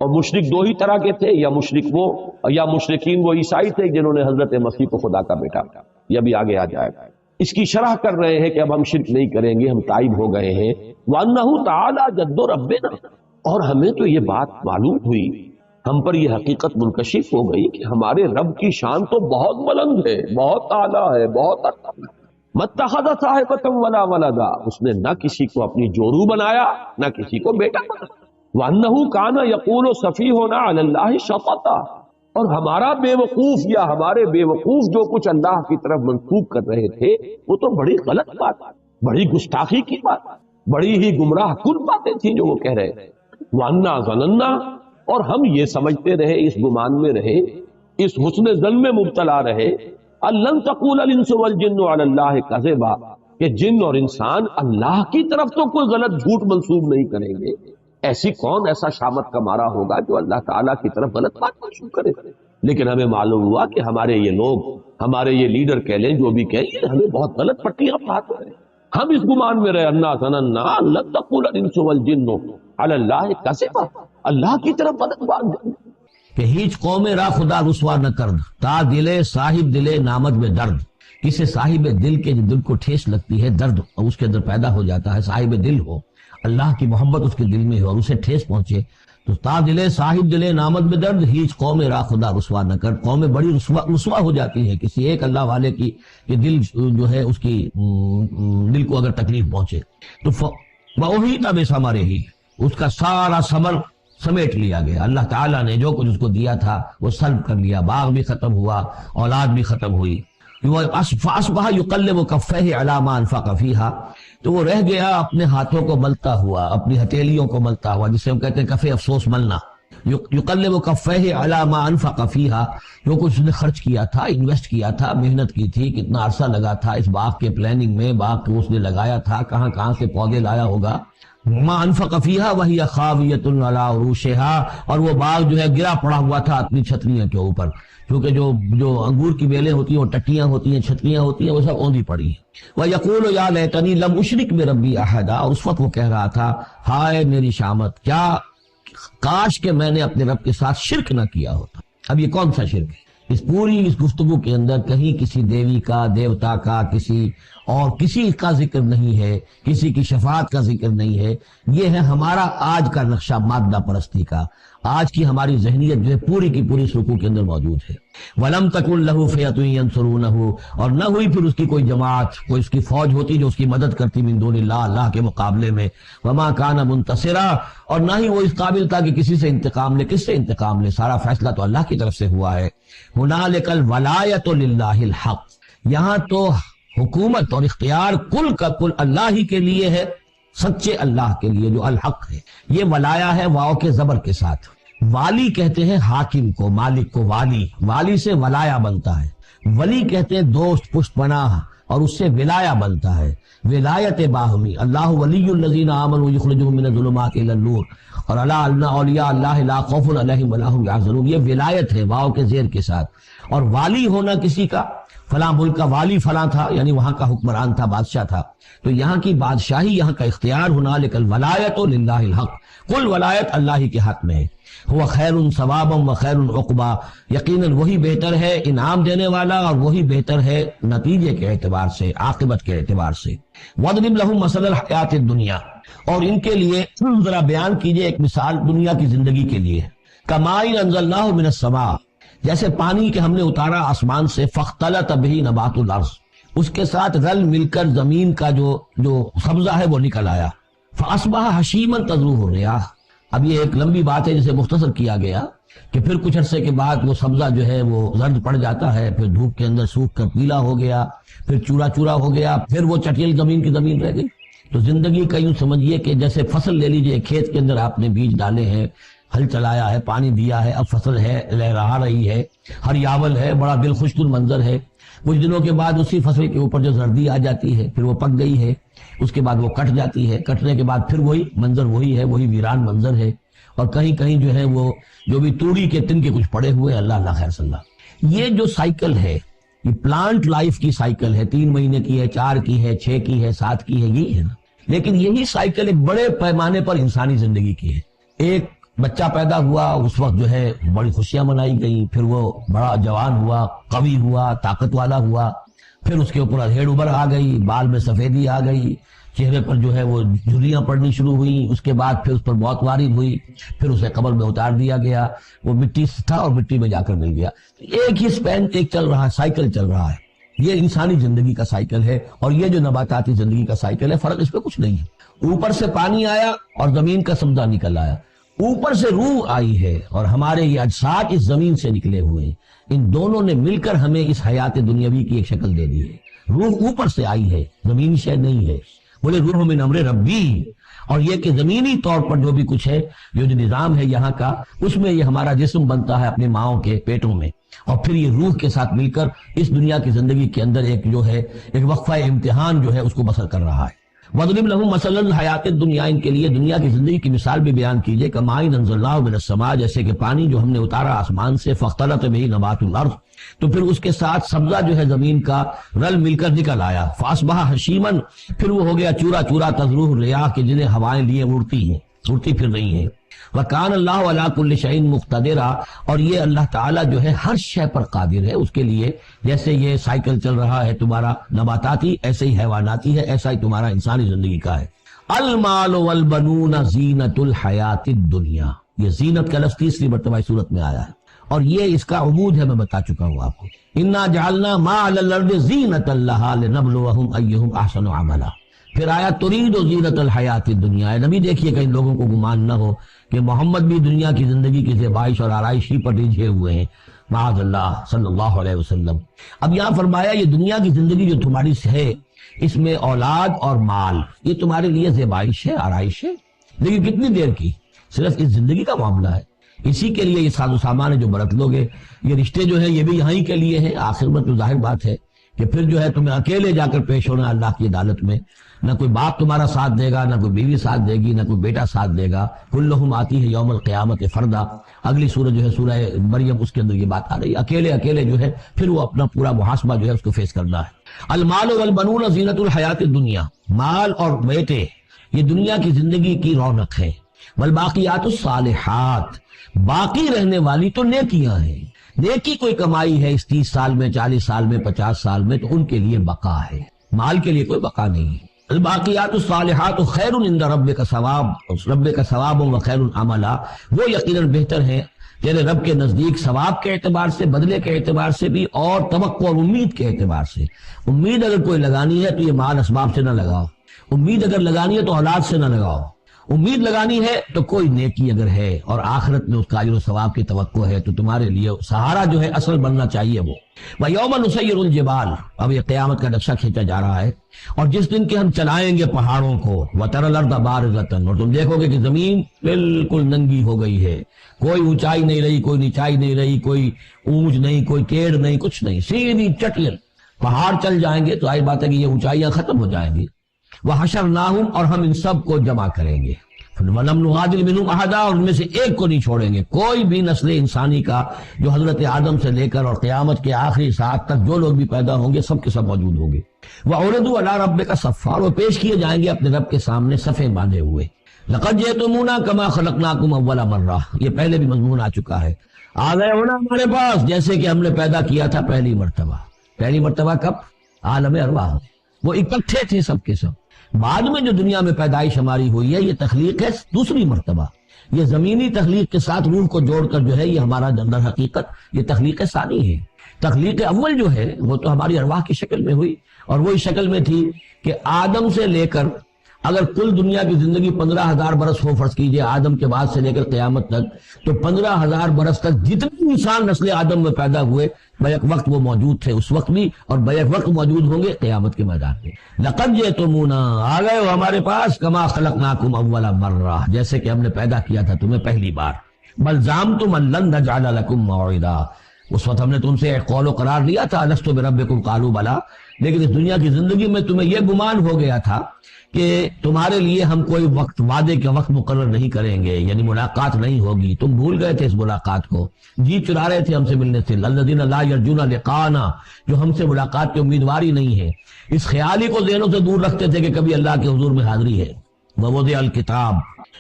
اور مشرک دو ہی طرح کے تھے، یا مشرک وہ، یا مشرکین وہ عیسائی تھے جنہوں نے حضرت مسیح کو خدا کا بیٹا، یہ بھی آگے آ جائے گا۔ اس کی شرح کر رہے ہیں کہ اب ہم شرک نہیں کریں گے، ہم تائب ہو گئے ہیں۔ وَأَنَّهُ تَعَالَى جَدُّ رَبِّنَا، اور ہمیں تو یہ بات معلوم ہوئی، ہم پر یہ حقیقت منکشف ہو گئی کہ ہمارے رب کی شان تو بہت بلند ہے، بہت اعلیٰ ہے، بہت اعلیٰ ہے۔ مَتَّخَذَ صَاحِبَةً وَلَا وَلَدًا، اس نے نہ کسی کو اپنی جورو بنایا نہ کسی کو بیٹا بنایا۔ وَأَنَّهُ كَانَ يَقُولُ سَفِيهُنَا عَلَى اللَّهِ شَطَطًا، اور ہمارا بے وقوف یا ہمارے بے وقوف جو کچھ اللہ کی طرف منسوب کر رہے تھے وہ تو بڑی غلط بات، بڑی گستاخی کی بات، بڑی ہی گمراہ کن باتیں تھیں جو وہ کہہ رہے تھے۔ وَأَنَّا ظَنَنَّا، اور ہم یہ سمجھتے رہے، اس گمان میں رہے، اس حسن ظن میں مبتلا رہے، لَن تَقُولَ الْإِنسُ وَالْجِنُّ عَلَى اللَّهِ كَذِبًا، کہ جن اور انسان اللہ کی طرف تو کوئی غلط جھوٹ منسوب نہیں کریں گے۔ ایسی کون ایسا شامت کا مارا ہوگا جو اللہ تعالیٰ کی طرف غلط بات منسوب کرے؟ لیکن ہمیں معلوم ہوا کہ ہمارے یہ لوگ، ہمارے یہ لیڈر کہہ لیں جو بھی کہیں، ہمیں بہت غلط پٹیاں پڑھاتے ہیں۔ ہم اس گمان میں رہے، انا ظننا لن تقول الانس والجن علی اللہ کذبا، اللہ کی طرف غلط بات کہ ہیچ قوم را خدا رسوا نہ کر، تا دلے صاحب دلے نامد میں درد، کسی صاحب دل کے جو دل کو ٹھیس لگتی ہے، درد اس کے اندر پیدا ہو جاتا ہے، صاحب دل ہو، اللہ کی محبت اس کے دل میں ہو اور اسے ٹھیس پہنچے، تو تا دلے صاحب دلے نامد میں درد، ہیچ قوم را خدا رسوا نہ کر، قومیں بڑی رسوا ہو جاتی ہے کسی ایک اللہ والے کی کہ دل جو ہے اس کی دل کو اگر تکلیف پہنچے تو وہی تب ہمارے ہی اس کا سارا ثمر سمیٹ لیا گیا، اللہ تعالیٰ نے جو کچھ اس کو دیا تھا وہ سلب کر لیا، باغ بھی ختم ہوا، اولاد بھی ختم ہوئی۔ فَأَصْبَحَ يُقَلِّبُ كَفَّيْهِ عَلَى مَا أَنفَقَ فِيهَا، تو وہ رہ گیا اپنے ہاتھوں کو ملتا ہوا، اپنی ہتھیلیوں کو ملتا ہوا، جسے ہم کہتے ہیں کفِ افسوس ملنا۔ يُقَلِّبُ كَفَّيْهِ عَلَى مَا أَنفَقَ فِيهَا، جو کچھ اس نے خرچ کیا تھا، انویسٹ کیا تھا، محنت کی تھی، کتنا عرصہ لگا تھا اس باغ کے پلاننگ میں، باغ کو اس نے لگایا تھا، کہاں کہاں سے پودے لایا ہوگا، ما انفق فیہا وہی خاویۃ علی عروشہا، اور وہ باغ جو ہے گرا پڑا ہوا تھا اپنی چھتریوں کے اوپر، کیونکہ جو انگور کی بیلیں ہوتی ہیں، وہ ٹٹیاں ہوتی ہیں، چھتریاں ہوتی ہیں، وہ سب اوندھی پڑی ہیں۔ وَيَقُولُ يَا لَيْتَنِي لَمْ أُشْرِكْ بِرَبِّي أَحَدًا، اور اس وقت وہ کہہ رہا تھا ہائے میری شامت، کیا کاش کہ میں نے اپنے رب کے ساتھ شرک نہ کیا ہوتا۔ اب یہ کون سا شرک ہے؟ اس پوری اس گفتگو کے اندر کہیں کسی دیوی کا، دیوتا کا، کسی کا ذکر نہیں ہے، کسی کی شفاعت کا ذکر نہیں ہے۔ یہ ہے ہمارا آج کا نقشہ مادہ پرستی کا، آج کی ہماری ذہنیت جو ہے پوری کی پوری سرکو کے اندر موجود ہے۔ وَلَمْ تَكُنْ لَهُ فِئَةٌ يَنْصُرُونَهُ، اور نہ ہوئی پھر اس کی کوئی جماعت، کوئی اس کی فوج ہوتی جو اس کی مدد کرتی من دون اللہ، اللہ کے مقابلے میں۔ وَمَا كَانَ مُنْتَصِرًا، اور نہ ہی وہ اس قابل تھا کہ کسی سے انتقام لے۔ کس سے انتقام لے؟ سارا فیصلہ تو اللہ کی طرف سے ہوا ہے۔ هُنَالِكَ الْوَلَایَةُ لِلَّهِ الْحَقِّ، یہاں تو حکومت اور اختیار کل کا کل اللہ ہی کے لیے ہے، سچے اللہ کے لیے جو الحق ہے۔ یہ ولایا ہے واو کے زبر کے ساتھ۔ والی کہتے ہیں حاکم کو، مالک کو والی، والی سے ولایا بنتا ہے۔ ولی کہتے ہیں دوست، پشت پناہ، اور اس سے ولایا بنتا ہے، ولایت باہمی۔ اللہ ولی الذین آمنوا یخرجهم من الظلمات الی النور، اور الا ان اولیاء اللہ لا خوف علیہم ولا هم یحزنون، یہ ولایت ہے واو کے زیر کے ساتھ۔ اور والی ہونا کسی کا، فلاں ملک کا والی فلاں تھا، یعنی وہاں کا حکمران تھا، بادشاہ تھا، تو یہاں کی بادشاہی، یہاں کا اختیار، هنالک الولایۃ للہ الحق، کل ولایت اللہ ہی کے حق میں ہے۔ هو خیر ثوابا و خیر عقبا، یقیناً وہی بہتر ہے انعام دینے والا، اور وہی بہتر ہے نتیجے کے اعتبار سے، عاقبت کے اعتبار سے۔ وَاضْرِبْ لَهُم مَثَلَ الْحَيَاةِ الدُّنْيَا، اور ان کے لیے ذرا بیان کیجئے ایک مثال دنیا کی زندگی کے لیے۔ كَمَاءٍ أَنزَلْنَاهُ مِنَ السَّمَاءِ، جیسے پانی کہ ہم نے اتارا آسمان سے، فاختلط به نبات الارض، اس کے ساتھ رل مل کر زمین کا جو سبزہ ہے وہ نکل آیا۔ فاصبح حشیما تذروه الرياح، اب یہ ایک لمبی بات ہے جسے مختصر کیا گیا کہ پھر کچھ عرصے کے بعد وہ سبزہ جو ہے وہ زرد پڑ جاتا ہے، پھر دھوپ کے اندر سوکھ کر پیلا ہو گیا، پھر چورا چورا ہو گیا، پھر وہ چٹیل زمین کی زمین رہ گئی۔ تو زندگی کا یوں سمجھیے کہ جیسے فصل لے لیجئے، کھیت کے اندر آپ نے بیج ڈالے ہیں، ہل چلایا ہے، پانی دیا ہے، اب فصل ہے، لہرا رہی ہے، ہریاول ہے، بڑا دل خوشگل منظر ہے۔ کچھ دنوں کے بعد اسی فصل کے اوپر جو زردی آ جاتی ہے، پھر وہ پک گئی ہے، اس کے بعد وہ کٹ جاتی ہے، کٹنے کے بعد پھر وہی منظر وہی ہے، وہی ویران منظر ہے، اور کہیں کہیں جو ہے وہ جو بھی توڑی کے تن کے کچھ پڑے ہوئے، اللہ اللہ خیر صلی اللہ۔ یہ جو سائیکل ہے، یہ پلانٹ لائف کی سائیکل ہے، 3 مہینے کی ہے، 4 کی ہے، 6 کی ہے، 7 کی ہے، یہی ہے نا۔ لیکن یہی سائیکل ایک بڑے پیمانے پر انسانی زندگی کی ہے۔ ایک بچہ پیدا ہوا، اس وقت جو ہے بڑی خوشیاں منائی گئیں، پھر وہ بڑا جوان ہوا، قوی ہوا، طاقت والا ہوا، پھر اس کے اوپر ادھیڑ ابھر آ گئی، بال میں سفیدی آ گئی، چہرے پر جو ہے وہ جھریاں پڑنی شروع ہوئیں، اس کے بعد پھر اس پر موت وارد ہوئی، پھر اسے قبر میں اتار دیا گیا، وہ مٹی سے تھا اور مٹی میں جا کر مل گیا۔ ایک ہی سپین ایک چل رہا ہے، سائیکل چل رہا ہے۔ یہ انسانی زندگی کا سائیکل ہے، اور یہ جو نباتاتی زندگی کا سائیکل ہے، فرق اس پہ کچھ نہیں ہے۔ اوپر سے پانی آیا اور زمین کا سبزہ نکل آیا، اوپر سے روح آئی ہے، اور ہمارے یہ اجساد اس زمین سے نکلے ہوئے ہیں۔ ان دونوں نے مل کر ہمیں اس حیات دنیاوی کی ایک شکل دے دی ہے۔ روح اوپر سے آئی ہے، زمینی شے نہیں ہے۔ بولے روح من امر ربی، اور یہ کہ زمینی طور پر جو بھی کچھ ہے، جو نظام ہے یہاں کا، اس میں یہ ہمارا جسم بنتا ہے اپنے ماؤں کے پیٹوں میں، اور پھر یہ روح کے ساتھ مل کر اس دنیا کی زندگی کے اندر ایک جو ہے ایک وقفہ امتحان جو ہے اس کو بسر کر رہا ہے۔ وَاضْرِبْ لَهُم مَثَلَ الْحَيَاةِ الدُّنْيَا، ان کے لیے دنیا کی زندگی کی مثال بھی بیان کیجئے۔ كَمَاءٍ أَنزَلْنَاهُ مِنَ السَّمَاءِ، جیسے کہ پانی جو ہم نے اتارا آسمان سے، فاختلط بِهِ نبات الارض، تو پھر اس کے ساتھ سبزہ جو ہے زمین کا رل مل کر نکل آیا۔ فاصبح حشیما، پھر وہ ہو گیا چورا چورا، تذروه الرياح، کہ جنہیں ہوائیں لیے اڑتی پھر رہی ہیں۔ وَكَانَ اللَّهُ عَلَىٰ كُلِّ شَيْءٍ مُقْتَدِرًا، اور یہ اللہ تعالیٰ جو ہے ہر شے پر قادر ہے۔ اس کے لیے جیسے یہ سائیکل چل رہا ہے تمہارا نباتاتی، ایسے ہی حیواناتی ہے، ایسا ہی تمہارا انسانی زندگی کا ہے۔ المال والبنون زینت الحیات الدنیا، یہ زینت کا لفظ 3 مرتبہ اس صورت میں آیا ہے، اور یہ اس کا عمود ہے، میں بتا چکا ہوں آپ کو۔ انا جعلنا ما علی الارض زینۃ لہا لنبلوہم ایہم احسن عملا۔ پھر آیا ترید زینت الحیات الدنیا۔ نبی دیکھیے کہ ان لوگوں کو گمان نہ ہو کہ محمد بھی دنیا کی زندگی کی زیبائش اور آرائش ہی پر رجھے ہوئے ہیں، معاذ اللہ صلی اللہ علیہ وسلم۔ اب یہاں فرمایا یہ دنیا کی زندگی جو تمہاری ہے، اس میں اولاد اور مال، یہ تمہارے لیے زیبائش ہے، آرائش ہے، لیکن کتنی دیر کی؟ صرف اس زندگی کا معاملہ ہے۔ اسی کے لیے یہ ساز و سامان ہے جو برت لوگے، یہ رشتے جو ہیں یہ بھی یہاں ہی کے لیے ہیں۔ آخر میں تو ظاہر بات ہے کہ پھر جو ہے تمہیں اکیلے جا کر پیش ہونا اللہ کی عدالت میں، نہ کوئی باپ تمہارا ساتھ دے گا، نہ کوئی بیوی ساتھ دے گی، نہ کوئی بیٹا ساتھ دے گا۔ کلہم آتی ہے یوم القیامت فردا، اگلی سورہ جو ہے سورہ مریم، اس کے اندر یہ بات آ رہی ہے، اکیلے اکیلے جو ہے پھر وہ اپنا پورا محاسبہ جو ہے اس کو فیس کرنا ہے۔ المال والبنون زینت الحیات الدنیا، مال اور بیٹے یہ دنیا کی زندگی کی رونق ہے۔ والباقیات الصالحات، باقی رہنے والی تو نیکیاں ہیں، نیکی کوئی کمائی ہے اس 30 سال میں، 40 سال میں، 50 سال میں، تو ان کے لیے بقا ہے، مال کے لیے کوئی بقا نہیں ہے۔ الباقیات الصالحات خیر عند ربک ثواب و خیر عملا، وہ یقیناً بہتر ہیں تیرے رب کے نزدیک ثواب کے اعتبار سے، بدلے کے اعتبار سے بھی، اور توقع اور امید کے اعتبار سے۔ امید اگر کوئی لگانی ہے تو یہ مال اسباب سے نہ لگاؤ، امید اگر لگانی ہے تو اولاد سے نہ لگاؤ، امید لگانی ہے تو کوئی نیکی اگر ہے اور آخرت میں اس کا اجر و ثواب کی توقع ہے تو تمہارے لیے سہارا جو ہے اصل بننا چاہیے وہ۔ وَيَوْمَ نُسَيِّرُ الْجِبَالَ، اب یہ قیامت کا نقشہ کھینچا جا رہا ہے، اور جس دن کے ہم چلائیں گے پہاڑوں کو، وَتَرَى الْأَرْضَ بَارِزَةً، اور تم دیکھو گے کہ زمین بالکل ننگی ہو گئی ہے، کوئی اونچائی نہیں رہی، کوئی نیچائی نہیں رہی، کوئی اونچ نہیں، کوئی ٹیڑھ نہیں، کچھ نہیں، سیدھی چٹل پہاڑ چل جائیں گے تو آئی بات ہے کہ یہ اونچائیاں ختم ہو جائیں گی۔ وَحَشَرْنَاهُمْ، اور ہم ان سب کو جمع کریں گے، وَلَمْ نُغَادِرْ مِنْهُمْ أَحَدًا، اور ان میں سے ایک کو نہیں چھوڑیں گے، کوئی بھی نسل انسانی کا جو حضرت آدم سے لے کر اور قیامت کے آخری ساعت تک جو لوگ بھی پیدا ہوں گے سب کے سب موجود ہوں گے۔ وَعُرِضُوا عَلَىٰ رَبِّكَ صَفًّا، وہ پیش کیے جائیں گے اپنے رب کے سامنے صفے باندھے ہوئے۔ لَقَدْ جِئْتُمُونَا كَمَا خَلَقْنَاكُمْ أَوَّلَ مَرَّةٍ، یہ پہلے بھی مضمون آ چکا ہے، آ گئے ہونا ہمارے پاس جیسے کہ ہم نے پیدا کیا تھا پہلی مرتبہ۔ پہلی مرتبہ کب؟ عالم ارواح میں، وہ اکٹھے تھے سب کے سب۔ بعد میں جو دنیا میں پیدائش ہماری ہوئی ہے یہ تخلیق ہے دوسری مرتبہ، یہ زمینی تخلیق کے ساتھ روح کو جوڑ کر جو ہے یہ ہمارا در حقیقت یہ تخلیق ثانی ہے۔ تخلیق اول جو ہے وہ تو ہماری ارواح کی شکل میں ہوئی، اور وہی شکل میں تھی کہ آدم سے لے کر اگر کل دنیا کی زندگی 15,000 برس ہو، فرض کیجئے آدم کے بعد سے لے کر قیامت تک، تو 15,000 برس تک جتنے انسان نسل آدم میں پیدا ہوئے بیک وقت وہ موجود تھے اس وقت بھی، اور بیک وقت موجود ہوں گے قیامت کے میدان میں۔ لَقَدْ جِئْتُمُونَا، آ گئے ہو ہمارے پاس، كَمَا خَلَقْنَاكُمْ أَوَّلَ مَرَّةٍ، جیسے کہ ہم نے پیدا کیا تھا تمہیں پہلی بار۔ بَلْ زَعَمْتُمْ أَن لَّن نَّجْعَلَ لَكُم مَّوْعِدًا، اس وقت ہم نے تم سے ایک قول و قرار لیا تھا، أَلَسْتُ بِرَبِّكُمْ قَالُوا بَلَىٰ، لیکن اس دنیا کی زندگی میں تمہیں یہ گمان ہو گیا تھا کہ تمہارے لیے ہم کوئی وقت، وعدے کا وقت مقرر نہیں کریں گے، یعنی ملاقات نہیں ہوگی، تم بھول گئے تھے اس ملاقات کو، جی چرا رہے تھے ہم سے ملنے سے۔ الذین لا یرجون لقاءنا، جو ہم سے ملاقات کی امیدواری نہیں ہے، اس خیال ہی کو ذہنوں سے دور رکھتے تھے کہ کبھی اللہ کے حضور میں حاضری ہے۔ ووضع الکتاب،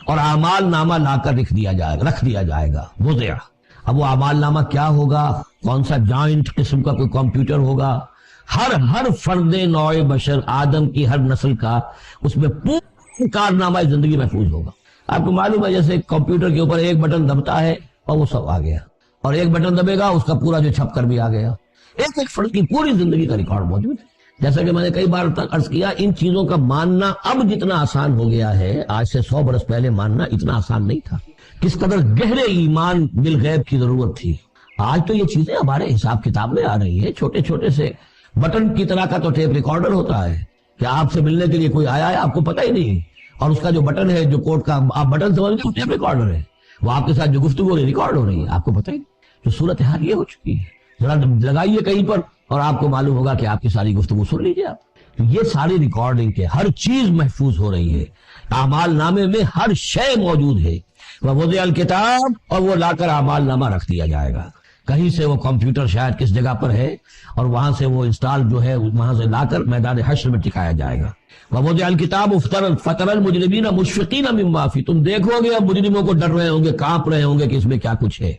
اور اعمال نامہ لا کر رکھ دیا جائے گا۔ وضع، اب وہ اعمال نامہ کیا ہوگا؟ کون سا جوائنٹ قسم کا کوئی کمپیوٹر ہوگا؟ ہر فرد نوع بشر آدم کی ہر نسل کا اس میں پورا کارنامہ زندگی محفوظ ہوگا۔ آپ کو معلوم ہے جیسے کمپیوٹر کے اوپر ایک بٹن دبتا ہے اور وہ سب آ گیا، اور ایک بٹن دبے گا اس کا پورا جو چھپ کر بھی آ گیا، ایک فرد کی پوری زندگی کا ریکارڈ موجود ہے۔ جیسا کہ میں نے کئی بار عرض کیا، ان چیزوں کا ماننا اب جتنا آسان ہو گیا ہے، آج سے 100 برس پہلے ماننا اتنا آسان نہیں تھا۔ کس قدر گہرے ایمان بالغیب کی ضرورت تھی۔ آج تو یہ چیزیں ہمارے حساب کتاب میں آ رہی ہیں، چھوٹے چھوٹے سے بٹن کی طرح کا تو ٹیپ ریکارڈر ہوتا ہے کہ آپ سے ملنے کے لیے کوئی آیا ہے آپ کو پتہ ہی نہیں، اور اس کا جو بٹن ہے، جو کوڈ کا آپ بٹن سمجھ لیں، ٹیپ ریکارڈر ہے، وہ آپ کے ساتھ جو گفتگو ریکارڈ ہو رہی ہے آپ کو پتہ ہی نہیں۔ تو صورتحال یہ ہو چکی ہے، ذرا لگائیے کہیں پر اور آپ کو معلوم ہوگا کہ آپ کی ساری گفتگو سن لیجیے آپ۔ تو یہ ساری ریکارڈنگ کے ہر چیز محفوظ ہو رہی ہے، اعمال نامے میں ہر شے موجود ہے۔ ووضع الکتاب، اور وہ لا کر اعمال نامہ رکھ دیا جائے گا، کہیں سے وہ کمپیوٹر شاید کس جگہ پر ہے اور وہاں سے وہ انسٹال جو ہے وہاں سے لا کر میدان حشر میں ٹکایا جائے گا۔ ووضع الکتاب فترى المجرمین مشفقین مما فیہ، تم دیکھو گے اب مجرموں کو ڈر رہے ہوں گے، کانپ رہے ہوں گے کہ اس میں کیا کچھ ہے۔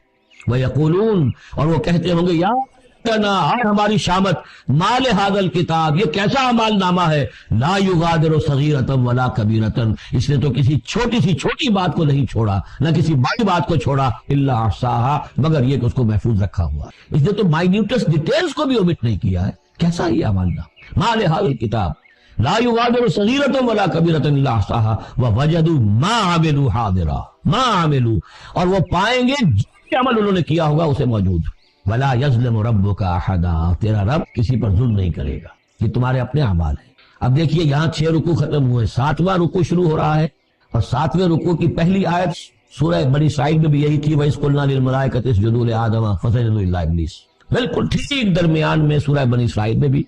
ویقولون، اور وہ کہتے ہوں گے، یا ہماری شامت، مال ھذا الکتاب، یہ کیسا اعمال نامہ ہے، لا یغادر صغیرۃ ولا کبیرۃ، اس نے تو کسی چھوٹی سی چھوٹی بات کو نہیں چھوڑا، نہ کسی بڑی بات کو چھوڑا، الا احصاھا، مگر یہ کہ اس کو محفوظ رکھا ہوا، اس نے تو مائنیوٹس ڈیٹیلز کو بھی اومٹ نہیں کیا ہے۔ کیسا یہ اعمال نامہ، مال ھذا الکتاب لا یغادر صغیرۃ ولا کبیرۃ الا احصاھا ووجدوا ما عملوا حاضرا، ما عملوا، اور وہ پائیں گے جو عمل انہوں نے کیا ہوگا اسے موجود۔ وَلَا يَظْلِمُ رَبُّكَ أَحَدًا، تیرا رب کسی پر ظلم نہیں کرے گا، یہ تمہارے اپنے اعمال ہیں۔ اب دیکھیے یہاں 6 رکوع ختم ہوئے، 7واں رکوع شروع ہو رہا ہے، اور 7ویں رکوع کی پہلی آیت سورہ بنی اسرائیل میں بھی یہی تھی، وَإِذْ قُلْنَا لِلْمَلَائِكَةِ اسْجُدُوا لِآدَمَ فَسَجَدُوا إِلَّا إِبْلِيسَ، بالکل ٹھیک درمیان میں سورہ بنی اسرائیل میں بھی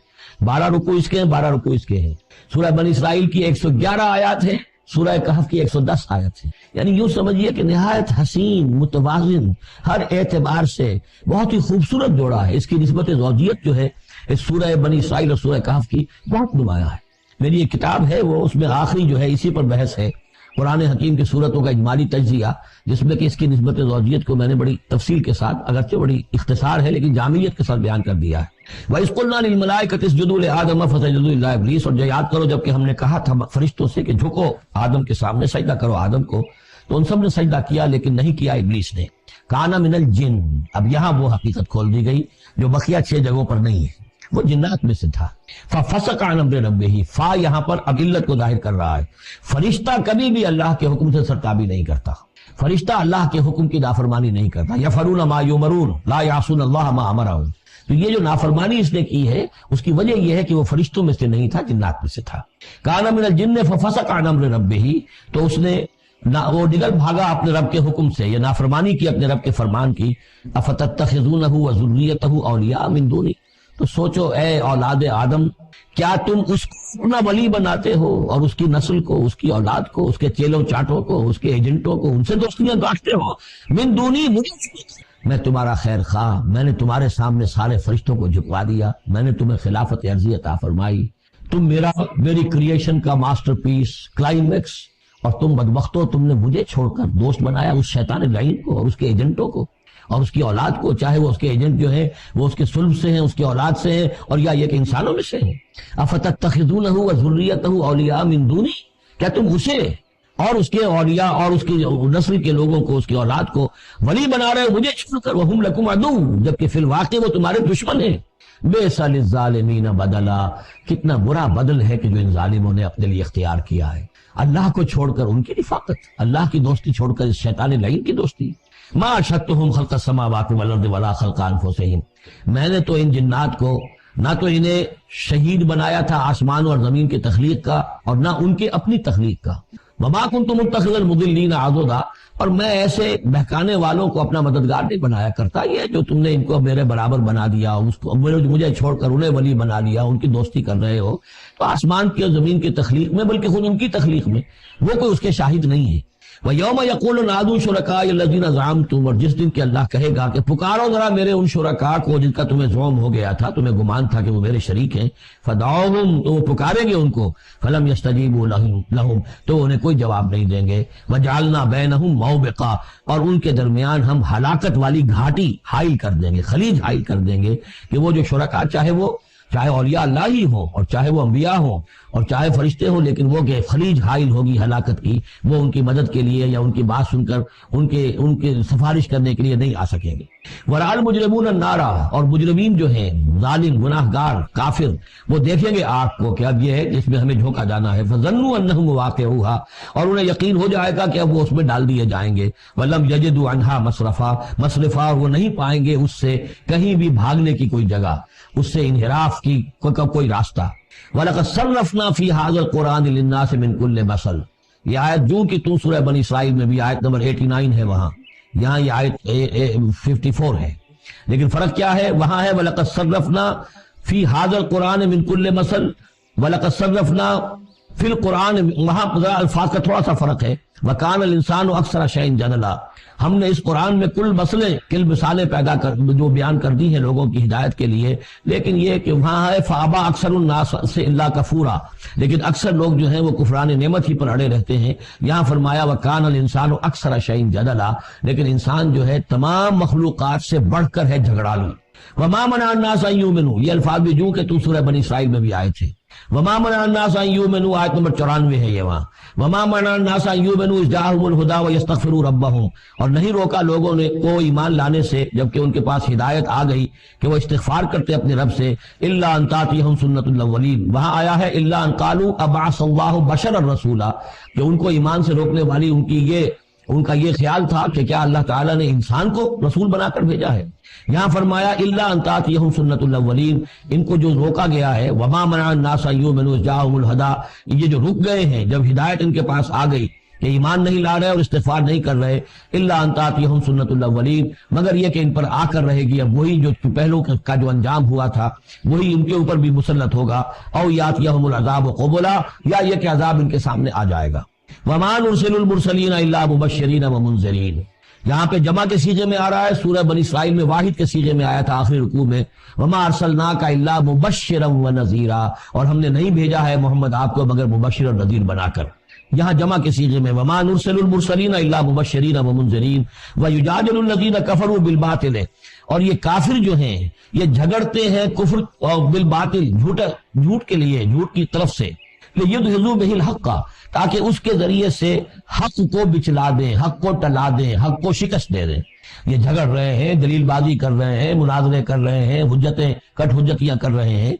12 رکوع اس کے ہیں، 12 رکوع اس کے ہیں۔ سورہ بنی اسرائیل کی 111 آیات ہیں، سورہ کہف کی 110 آیت ہے۔ یعنی یوں سمجھیے کہ نہایت حسین، متوازن، ہر اعتبار سے بہت ہی خوبصورت جوڑا ہے۔ اس کی نسبت زوجیت جو ہے اس سورہ بنی اسرائیل اور سورہ کہف کی بہت نمایاں ہے۔ میری ایک کتاب ہے، وہ اس میں آخری جو ہے اسی پر بحث ہے، قرآن حکیم کی صورتوں کا اجمالی تجزیہ، جس میں کہ اس کی نسبت زوجیت کو میں نے بڑی تفصیل کے ساتھ، اگرچہ بڑی اختصار ہے لیکن جامعیت کے ساتھ بیان کر دیا ہے۔ وَإِذْ قُلْنَا لِلْمَلَائِكَةِ اسْجُدُوا لِآدَمَ فَسَجَدُوا إِلَّا إِبْلِيسَ، اور یاد کرو جب کہ ہم نے کہا تھا فرشتوں سے کہ جھکو آدم کے سامنے، سجدہ کرو آدم کو، تو ان سب نے سجدہ کیا لیکن نہیں کیا ابلیس نے۔ کانا من الجن، اب یہاں وہ حقیقت کھول دی گئی جو بقیہ 6 جگہوں پر نہیں ہے، وہ جنات میں سے تھا۔ فَفَسَقَ عَنْ أَمْرِ رَبِّهِ، فا یہاں پر اب علت کو ظاہر کر رہا ہے۔ فرشتہ کبھی بھی اللہ کے حکم سے سرتابی نہیں کرتا، فرشتہ اللہ کے حکم کی نافرمانی نہیں کرتا۔ یفعلون ما یؤمرون لا یعصون اللہ ما امرهم، تو یہ جو نافرمانی اس نے کی ہے اس کی وجہ یہ ہے کہ وہ فرشتوں میں سے نہیں تھا، جنات میں سے تھا۔ کان من الجن ففسق عن امر ربه، تو اس نے وہ نکل بھاگا اپنے رب کے حکم سے، یہ نافرمانی کی اپنے رب کے فرمان کی۔ افتتخذونہ وذریتہ اولیاء من دونی، تو سوچو اے اولاد آدم، کیا تم اس کو اپنا ولی بناتے ہو اور اس کی نسل کو، اس کی اولاد کو، اس کے چیلوں چاٹوں کو، اس کے ایجنٹوں کو، ان سے دوستیاں کاٹتے ہو؟ من دونی، میں تمہارا خیر خواہ، میں نے تمہارے سامنے سارے فرشتوں کو جھکوا دیا، میں نے تمہیں خلافت عرضی عطا فرمائی، تم میری کریشن کا ماسٹر پیس، کلائمیکس، اور تم بدبختو، تم نے مجھے چھوڑ کر دوست بنایا اس شیطان لعین کو اور اس کے ایجنٹوں کو اور اس کی اولاد کو، چاہے وہ اس کے ایجنٹ جو ہیں وہ اس کے صلب سے ہیں، اس کی اولاد سے ہیں، اور یا یہ کہ انسانوں میں سے ہیں۔ افتتخذونہ وذریتہ اولیاء من دونی، کیا تم اسے اور اس کے اولیاء اور اس کی نسل کے لوگوں کو، اس کی اولاد کو ولی بنا رہے ہو مجھے چھوڑ کر، وہم لکم عدو، جبکہ فی الواقع وہ تمہارے دشمن ہیں۔ بئس للظالمین بدلا، کتنا برا بدل ہے کہ جو ان ظالموں نے اپنے لیے اختیار کیا ہے، اللہ کو چھوڑ کر ان کی رفاقت، اللہ کی دوستی چھوڑ کر اس شیطان لعین کی دوستی۔ ما اشہدتہم خلق السماوات والارض ولا خلق انفسہم، میں نے تو ان جنات کو نہ تو انہیں شہید بنایا تھا آسمان اور زمین کی تخلیق کا، اور نہ ان کے اپنی تخلیق کا۔ وما کنت متخذ المضلین عضدا، اور میں ایسے بہکانے والوں کو اپنا مددگار نہیں بنایا کرتا۔ یہ جو تم نے ان کو میرے برابر بنا دیا، اس کو مجھے چھوڑ کر انہیں ولی بنا لیا، ان کی دوستی کر رہے ہو، تو آسمان کی اور زمین کی تخلیق میں، بلکہ خود ان کی تخلیق میں وہ کوئی اس کے شاہد نہیں ہے۔ وَيَوْمَ يَقُولُ نَادُوا شُرَكَائِيَ الَّذِينَ زَعَمْتُمْ، اور جس دن کہ اللہ کہے گا کہ پکارو ذرا میرے ان شرکاء کو جن کا تمہیں زعم ہو گیا تھا، تمہیں گمان تھا کہ وہ میرے شریک ہیں، فَدَعُوهُمْ، تو وہ پکاریں گے ان کو، فَلَمْ يَسْتَجِيبُوا لَهُمْ، تو انہیں کوئی جواب نہیں دیں گے۔ وَجَعَلْنَا بَيْنَهُمْ مَوْبِقًا، اور ان کے درمیان ہم ہلاکت والی گھاٹی حائل کر دیں گے، خلیج حائل کر دیں گے، کہ وہ جو شرکاء چاہے اولیاء اللہ ہی ہوں اور چاہے وہ انبیاء ہوں اور چاہے فرشتے ہوں، لیکن وہ کہ خلیج حائل ہوگی ہلاکت کی، وہ ان کی مدد کے لیے یا ان کی بات سن کر ان کے سفارش کرنے کے لیے نہیں آ سکیں گے۔ وَرَأَى الْمُجْرِمُونَ النَّارَ، اور مجرمین جو ہیں، ظالم، گناہگار، کافر، وہ دیکھیں گے آگ کو کہ اب یہ ہے جس میں ہمیں جھونکا جانا ہے۔ فَظَنُّوا أَنَّهُمْ وَاقِعُوهَا، اور انہیں یقین ہو جائے گا کہ اب وہ اس میں ڈال دیے جائیں گے۔ وَلَمْ يَجِدُوا عَنْهَا مَصْرِفًا، وہ نہیں پائیں گے اس سے کہیں بھی بھاگنے کی کوئی جگہ، اس سے انحراف کی کوئی راستہ۔ وَلَقَدْ صَرَّفْنَا فِي هَذَا الْقُرْآنِ لِلنَّاسِ مِنْ كُلِّ مَثَلٍ، یہ آیت جو کہ تو سورہ بنی اسرائیل میں بھی آیت نمبر 89 ہے، وہاں یہاں یہ آیت 54 ہے، لیکن فرق کیا ہے؟ وہاں ہے وَلَقَدْ صَرَّفْنَا فِي هَذَا الْقُرْآنِ مِنْ كُلِّ مَثَلٍ، وَلَقَدْ صَرَّفْنَا فِي الْقُرْآنِ، وہاں الفاظ کا تھوڑا سا فرق ہے۔ وَكَانَ الْإِنسَانُ أَكْثَرَ شَيْءٍ جَدَلًا، ہم نے اس قرآن میں کل مثالیں پیدا کر جو بیان کر دی ہیں لوگوں کی ہدایت کے لیے، لیکن یہ کہ وہاں ہے فَأَبَى أَكْثَرُ النَّاسِ إِلَّا كَفُورًا، لیکن اکثر لوگ جو ہیں وہ کفران نعمت ہی پر اڑے رہتے ہیں۔ یہاں فرمایا وَكَانَ الْإِنسَانُ أَكْثَرَ شَيْءٍ جَدَلًا، لیکن انسان جو ہے تمام مخلوقات سے بڑھ کر ہے جھگڑالو۔ وَمَا مَنَعَ النَّاسَ أَن يُؤْمِنُوا، یہ الفاظ بھی جو کہ تو سورہ بنی اسرائیل میں بھی آئے تھے۔ وَمَا مَنَعَ النَّاسَ أَن يُؤْمِنُوا، آیت نمبر 94 ہے یہ وہاں۔ وَمَا مَنَعَ النَّاسَ أَن يُؤْمِنُوا إِذْ جَاءَهُمُ الْهُدَىٰ وَيَسْتَغْفِرُوا رَبَّهُمْ، اور نہیں روکا لوگوں نے کو ایمان لانے سے جبکہ ان کے پاس ہدایت آ گئی کہ وہ استغفار کرتے اپنے رب سے۔ إِلَّا أَن تَأْتِيَهُمْ سُنَّةُ الْأَوَّلِينَ، وہاں آیا ہے إِلَّا أَن قَالُوا أَبْعَثَ اللَّهُ بَشَرًا رَسُولًا، کہ ان کو ایمان سے روکنے والی ان کا یہ خیال تھا کہ کیا اللہ تعالیٰ نے انسان کو رسول بنا کر بھیجا ہے۔ یہاں فرمایا الا ان تاتیہم سنت الاولین، ان کو جو روکا گیا ہے وما منع الناس ان یؤمنوا اذ جاءهم الہدی، یہ جو رک گئے ہیں جب ہدایت ان کے پاس آ گئی، کہ ایمان نہیں لا رہے اور استغفار نہیں کر رہے، الا ان تاتیہم سنت الاولین، مگر یہ کہ ان پر آ کر رہے گی اب وہی جو پہلو کا جو انجام ہوا تھا وہی ان کے اوپر بھی مسلط ہوگا، او یاتیہم العذاب قبلا، یا یہ کہ عذاب ان کے سامنے آ جائے گا۔ وما نرسل المرسلین الا مبشرین ومنذرین، یہاں پہ جمع کے سیغے میں آ رہا ہے، سورہ بنی اسرائیل میں واحد کے سیغے میں آیا تھا آخری رکوع میں، وما ارسلناک الا مبشرا ونذیرا، اور ہم نے نہیں بھیجا ہے محمد آپ کو مگر مبشر اور نذیر بنا کر۔ یہاں جمع کے سیغے میں وما نرسل المرسلین الا مبشرین ومنذرین ویجادل الذین کفروا بالباطل، اور یہ کافر جو ہیں یہ جھگڑتے ہیں کفر اور بالباطل، جھوٹ کے لیے، جھوٹ کی طرف سے، لیدحضوا بہ الحق، تاکہ اس کے ذریعے سے حق کو بچلا دیں، حق کو ٹلا دیں، حق کو شکست دے دیں۔ یہ جھگڑ رہے ہیں، دلیل بازی کر رہے ہیں، مناظرے کر رہے ہیں، حجتیں کٹ حجتیاں کر رہے ہیں۔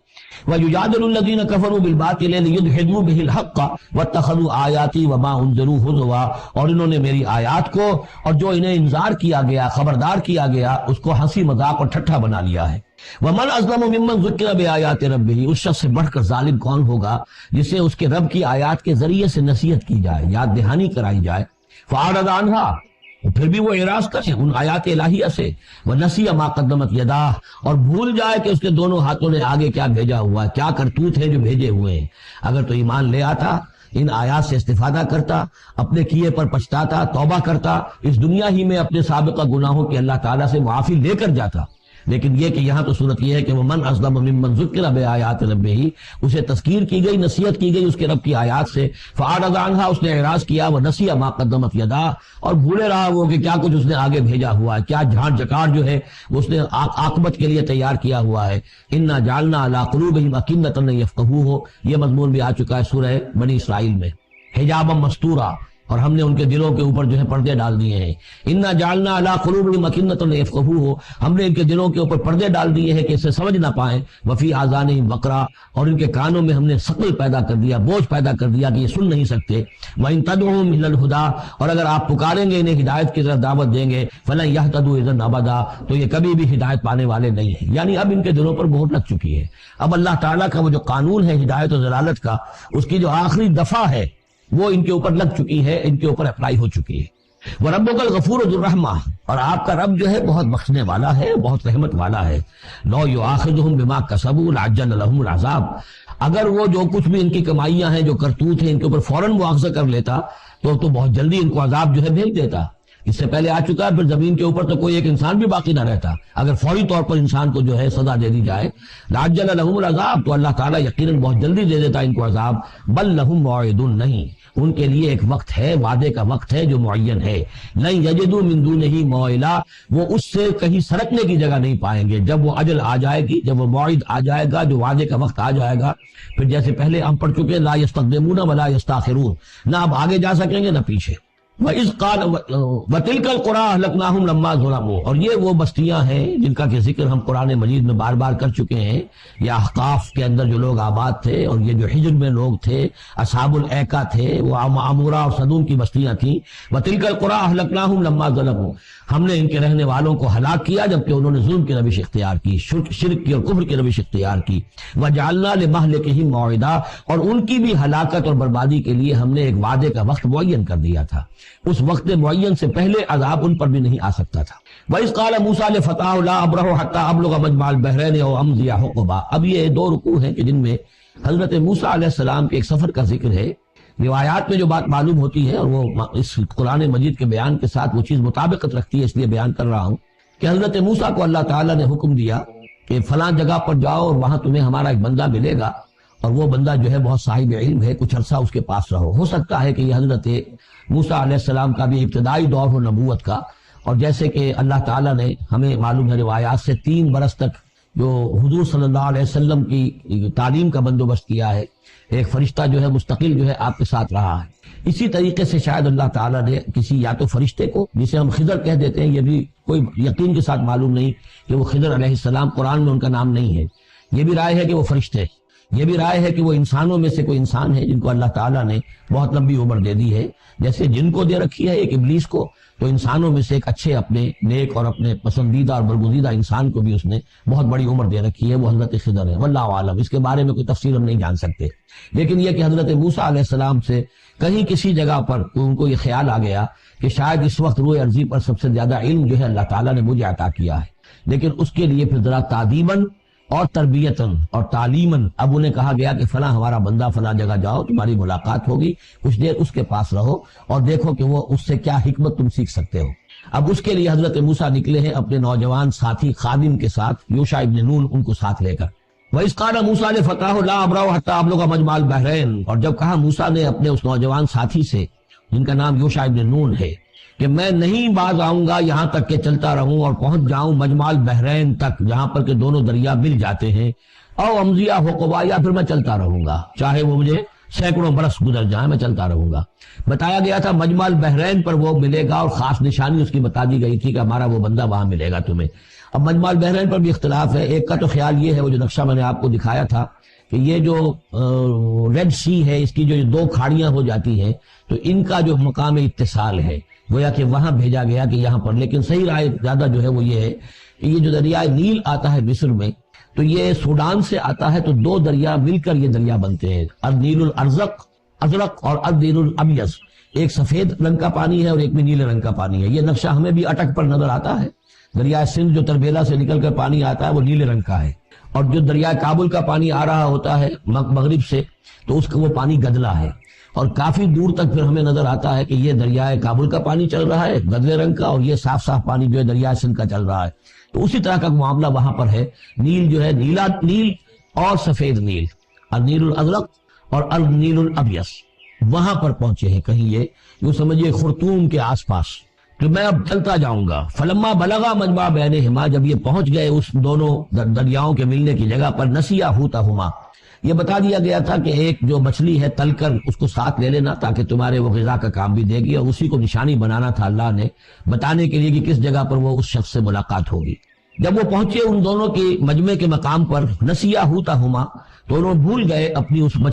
وَيُجَادِلُ الَّذِينَ كَفَرُوا بِالْبَاطِلِ لِيُدْحِضُوا بِهِ الْحَقَّ وَاتَّخَذُوا آيَاتِي وَمَا أُنذِرُوا هُزُوًا، اور انہوں نے میری آیات کو اور جو انہیں انذار کیا گیا، خبردار کیا گیا، اس کو ہنسی مذاق اور ٹھٹھا بنا لیا ہے۔ وَمَنْ أَظْلَمُ مِمَّنْ ذُكِّرَ بِآيَاتِ رَبِّهِ، اس شخص سے بڑھ کر ظالم کون ہوگا جسے اس کے رب کی آیات کے ذریعے سے نصیحت کی جائے، یاد دہانی کرائی جائے، فَأَعْرَضَ عَنْهَا، پھر بھی وہ اعراض کرے ان آیات الہیہ سے، وَنَسِيَ مَا قَدَّمَتْ يَدَاهُ، اور بھول جائے کہ اس کے دونوں ہاتھوں نے آگے کیا بھیجا ہوا ہے، کیا کرتوت ہے جو بھیجے ہوئے ہیں۔ اگر تو ایمان لے آتا، ان آیات سے استفادہ کرتا، اپنے کیے پر پچھتاتا، توبہ کرتا، اس دنیا ہی میں اپنے سابقہ گناہوں کی اللہ تعالیٰ سے معافی لے کر جاتا۔ لیکن یہ کہ یہاں تو صورت یہ ہے کہ وَمَنْ أَظْلَمُ مِمَّنْ ذُكِّرَ بِآيَاتِ رَبِّهِ، اسے تذکیر کی گئی، نصیحت کی گئی اس کے رب کی آیات سے، فَأَعْرَضَ عَنْهَا، اس نے اعراض کیا، وَنَسِيَ مَا قَدَّمَتْ يَدَاهُ، اور بھولے رہا وہ کہ کیا کچھ اس نے آگے بھیجا ہوا ہے، کیا جھاڑ جکاڑ جو ہے اس نے عاقبت کے لیے تیار کیا ہوا ہے۔ إِنَّا جَعَلْنَا عَلَىٰ قُلُوبِهِمْ أَكِنَّةً أَن يَفْقَهُوهُ، یہ مضمون بھی آ چکا ہے سورہ بنی اسرائیل میں، حجابا مستورا، اور ہم نے ان کے دلوں کے اوپر جو ہے پردے ڈال دیے ہیں۔ انا جعلنا علی قلوبہم اکنۃ لیفقہوہ، ہم نے ان کے دلوں کے اوپر پردے ڈال دیے ہیں کہ اسے سمجھ نہ پائیں، وفی آذانہم وقرا، اور ان کے کانوں میں ہم نے ثقل پیدا کر دیا، بوجھ پیدا کر دیا کہ یہ سن نہیں سکتے۔ وان تدعوہم الی الہدی، اور اگر آپ پکاریں گے انہیں ہدایت کی طرف دعوت دیں گے، فلن یہتدوا اذا ابدا، تو یہ کبھی بھی ہدایت پانے والے نہیں ہیں۔ یعنی اب ان کے دلوں پر مہر لگ چکی ہے، اب اللہ تعالیٰ کا وہ جو قانون ہے ہدایت و ضلالت کا، اس کی جو آخری دفعہ ہے وہ ان کے اوپر لگ چکی ہے، ان کے اوپر اپلائی ہو چکی ہے۔ وَرَبُّكَ الْغَفُورُ ذُو الرَّحْمَةِ، اور آپ کا رب جو ہے بہت بخشنے والا ہے، بہت رحمت والا ہے۔ لَوْ يُؤَاخِذُهُم بِمَا كَسَبُوا لَعَجَّلَ لَهُمُ الْعَذَابَ، اگر وہ جو کچھ بھی ان کی کمائیاں ہیں، جو کرتوت ہیں، ان کے اوپر فوراً مواخذہ کر لیتا تو بہت جلدی ان کو عذاب جو ہے بھیج دیتا۔ اس سے پہلے آ چکا ہے، پھر زمین کے اوپر تو کوئی ایک انسان بھی باقی نہ رہتا اگر فوری طور پر انسان کو جو ہے سزا دے دی جائے۔ لَعَجَّلَ لَهُمُ الْعَذَابَ، تو اللہ تعالیٰ یقیناً بہت جلدی دے دیتا ان کو عذاب۔ بل لَهُم مَوْعِدٌ، نہیں، ان کے لیے ایک وقت ہے، وعدے کا وقت ہے جو معین ہے۔ لَن يَجِدُوا مِن دُونِهِ مَوْعِلًا، وہ اس سے کہیں سرکنے کی جگہ نہیں پائیں گے۔ جب وہ اجل آ جائے گی، جب وہ موعد آ جائے گا، جو وعدے کا وقت آ جائے گا، پھر جیسے پہلے ہم پڑھ چکے لا يستقدمون ولا يستاخرون، نہ اب آگے جا سکیں گے نہ پیچھے۔ وَإِذْ قَالَ وَتِلْكَ الْقُرَىٰ أَهْلَكْنَاهُمْ لَمَّا ظَلَمُوا، اور یہ وہ بستیاں ہیں جن کا کہ ذکر ہم قرآن مجید میں بار بار کر چکے ہیں، یا احقاف کے اندر جو لوگ آباد تھے، اور یہ جو حجر میں لوگ تھے، اصحاب الایکا تھے، وہ عمورہ اور صدوم کی بستیاں تھیں۔ وَتِلْكَ الْقُرَىٰ أَهْلَكْنَاهُمْ لَمَّا ظَلَمُوا، ہم نے ان کے رہنے والوں کو ہلاک کیا جبکہ انہوں نے ظلم کی روش اختیار کی، شرک کی اور کفر کی روش اختیار کی۔ وَجَعَلْنَا لِمَهْلِكِهِمْ مَوْعِدًا، اور ان کی بھی ہلاکت اور بربادی کے لیے ہم نے ایک وعدے کا وقت معین کر دیا تھا، اس وقت معین سے پہلے عذاب ان پر بھی نہیں آ سکتا تھا۔ وَإِذْ قَالَ مُوسَىٰ لِفَتَاهُ لَا أَبْرَحُ حَتَّىٰ أَبْلُغَ مَجْمَعَ الْبَحْرَيْنِ أَوْ أَمْضِيَ حُقُبًا، اب یہ دو رکوع ہیں کہ جن میں حضرت موسیٰ علیہ السلام کے ایک سفر کا ذکر ہے۔ روایات میں جو بات معلوم ہوتی ہے، اور وہ اس قرآن مجید کے بیان کے ساتھ وہ چیز مطابقت رکھتی ہے، اس لیے بیان کر رہا ہوں کہ حضرت موسیٰ کو اللہ تعالیٰ نے حکم دیا کہ فلاں جگہ پر جاؤ اور وہاں تمہیں ہمارا ایک بندہ ملے گا، اور وہ بندہ جو ہے بہت صاحب علم ہے، کچھ عرصہ اس کے پاس رہو۔ ہو سکتا ہے کہ یہ حضرت موسیٰ علیہ السلام کا بھی ابتدائی دور ہو نبوت کا، اور جیسے کہ اللہ تعالیٰ نے ہمیں معلوم ہے روایات سے 3 برس تک جو حضور صلی اللہ علیہ وسلم کی تعلیم کا بندوبست کیا ہے، ایک فرشتہ جو ہے مستقل جو ہے آپ کے ساتھ رہا ہے۔ اسی طریقے سے شاید اللہ تعالیٰ نے کسی یا تو فرشتے کو، جسے ہم خضر کہہ دیتے ہیں، یہ بھی کوئی یقین کے ساتھ معلوم نہیں کہ وہ خضر علیہ السلام، قرآن میں ان کا نام نہیں ہے، یہ بھی رائے ہے کہ وہ فرشتے، یہ بھی رائے ہے کہ وہ انسانوں میں سے کوئی انسان ہے جن کو اللہ تعالیٰ نے بہت لمبی عمر دے دی ہے، جیسے جن کو دے رکھی ہے ایک ابلیس کو، تو انسانوں میں سے ایک اچھے اپنے نیک اور اپنے پسندیدہ اور برگزیدہ انسان کو بھی اس نے بہت بڑی عمر دے رکھی ہے، وہ حضرت خضر ہے۔ واللہ عالم، اس کے بارے میں کوئی تفصیل ہم نہیں جان سکتے، لیکن یہ کہ حضرت موسیٰ علیہ السلام سے کہیں کسی جگہ پر ان کو یہ خیال آ گیا کہ شاید اس وقت روئے ارضی پر سب سے زیادہ علم جو ہے اللہ تعالیٰ نے مجھے عطا کیا ہے، لیکن اس کے لیے پھر ذرا تعدیباً اور تربیتاً اور تعلیماً اب انہیں کہا گیا کہ فلاں ہمارا بندہ فلاں جگہ جاؤ، تمہاری ملاقات ہوگی، کچھ دیر اس کے پاس رہو اور دیکھو کہ وہ اس سے کیا حکمت تم سیکھ سکتے ہو۔ اب اس کے لیے حضرت موسیٰ نکلے ہیں اپنے نوجوان ساتھی خادم کے ساتھ، یوشع ابن نون ان کو ساتھ لے کر۔ وَإِذْ قَالَ مُوسَىٰ لِفَتَاهُ لَا أَبْرَحُ حَتَّىٰ أَبْلُغَ مَجْمَعَ الْبَحْرَيْنِ، اور جب کہا موسیٰ نے اپنے اس نوجوان ساتھی سے جن کا نام یوشع ابن نون ہے کہ میں نہیں باز آؤں گا یہاں تک کہ چلتا رہوں اور پہنچ جاؤں مجمع البحرین تک، جہاں پر کہ دونوں دریا مل جاتے ہیں، او امضیہ حقبا، یا پھر میں چلتا رہوں گا، چاہے وہ مجھے سینکڑوں برس گزر جائیں میں چلتا رہوں گا۔ بتایا گیا تھا مجمع البحرین پر وہ ملے گا اور خاص نشانی اس کی بتا دی گئی تھی کہ ہمارا وہ بندہ وہاں ملے گا تمہیں۔ اب مجمع البحرین پر بھی اختلاف ہے، ایک کا تو خیال یہ ہے، وہ جو نقشہ میں نے آپ کو دکھایا تھا، کہ یہ جو ریڈ سی ہے اس کی جو دو کھاڑیاں ہو جاتی ہیں تو ان کا جو مقام اتصال ہے گویا کہ وہاں بھیجا گیا کہ یہاں پر، لیکن صحیح رائے زیادہ جو ہے وہ یہ ہے کہ یہ جو دریائے نیل آتا ہے مصر میں تو یہ سوڈان سے آتا ہے، تو دو دریا مل کر یہ دریا بنتے ہیں، النیل الازرق اور النیل الابیض، ایک سفید رنگ کا پانی ہے اور ایک میں نیلے رنگ کا پانی ہے۔ یہ نقشہ ہمیں بھی اٹک پر نظر آتا ہے، دریائے سندھ جو تربیلا سے نکل کر پانی آتا ہے وہ نیلے رنگ کا ہے، اور جو دریائے کابل کا پانی آ رہا ہوتا ہے مغرب سے تو اس کا وہ پانی گدلا ہے، اور کافی دور تک پھر ہمیں نظر آتا ہے کہ یہ دریائے کابل کا پانی چل رہا ہے گدلے رنگ کا، اور یہ صاف صاف پانی جو ہے دریائے سندھ کا چل رہا ہے۔ تو اسی طرح کا معاملہ وہاں پر ہے، نیل جو ہے نیلا نیل اور سفید نیل، النیل الازرق اور النیل الابیض، وہاں پر پہنچے ہیں کہیں یہ یوں سمجھیے خرطوم کے آس پاس، کہ میں اب چلتا جاؤں گا۔ فلما بلغا مجمع بینہما، جب یہ پہنچ گئے اس دونوں دریاؤں کے ملنے کی جگہ پر، نسیا حوتہما، یہ بتا دیا گیا تھا کہ ایک جو مچھلی ہے تل کر اس کو ساتھ لے لینا تاکہ تمہارے وہ غذا کا کام بھی دے گی، اور اسی کو نشانی بنانا تھا اللہ نے بتانے کے لیے کہ کس جگہ پر وہ اس شخص سے ملاقات ہوگی۔ جب وہ پہنچے ان دونوں کی مجمع کے مقام پر، نسیا حوتہما، تو انہوں بھول گئے اپنی اس مچھلی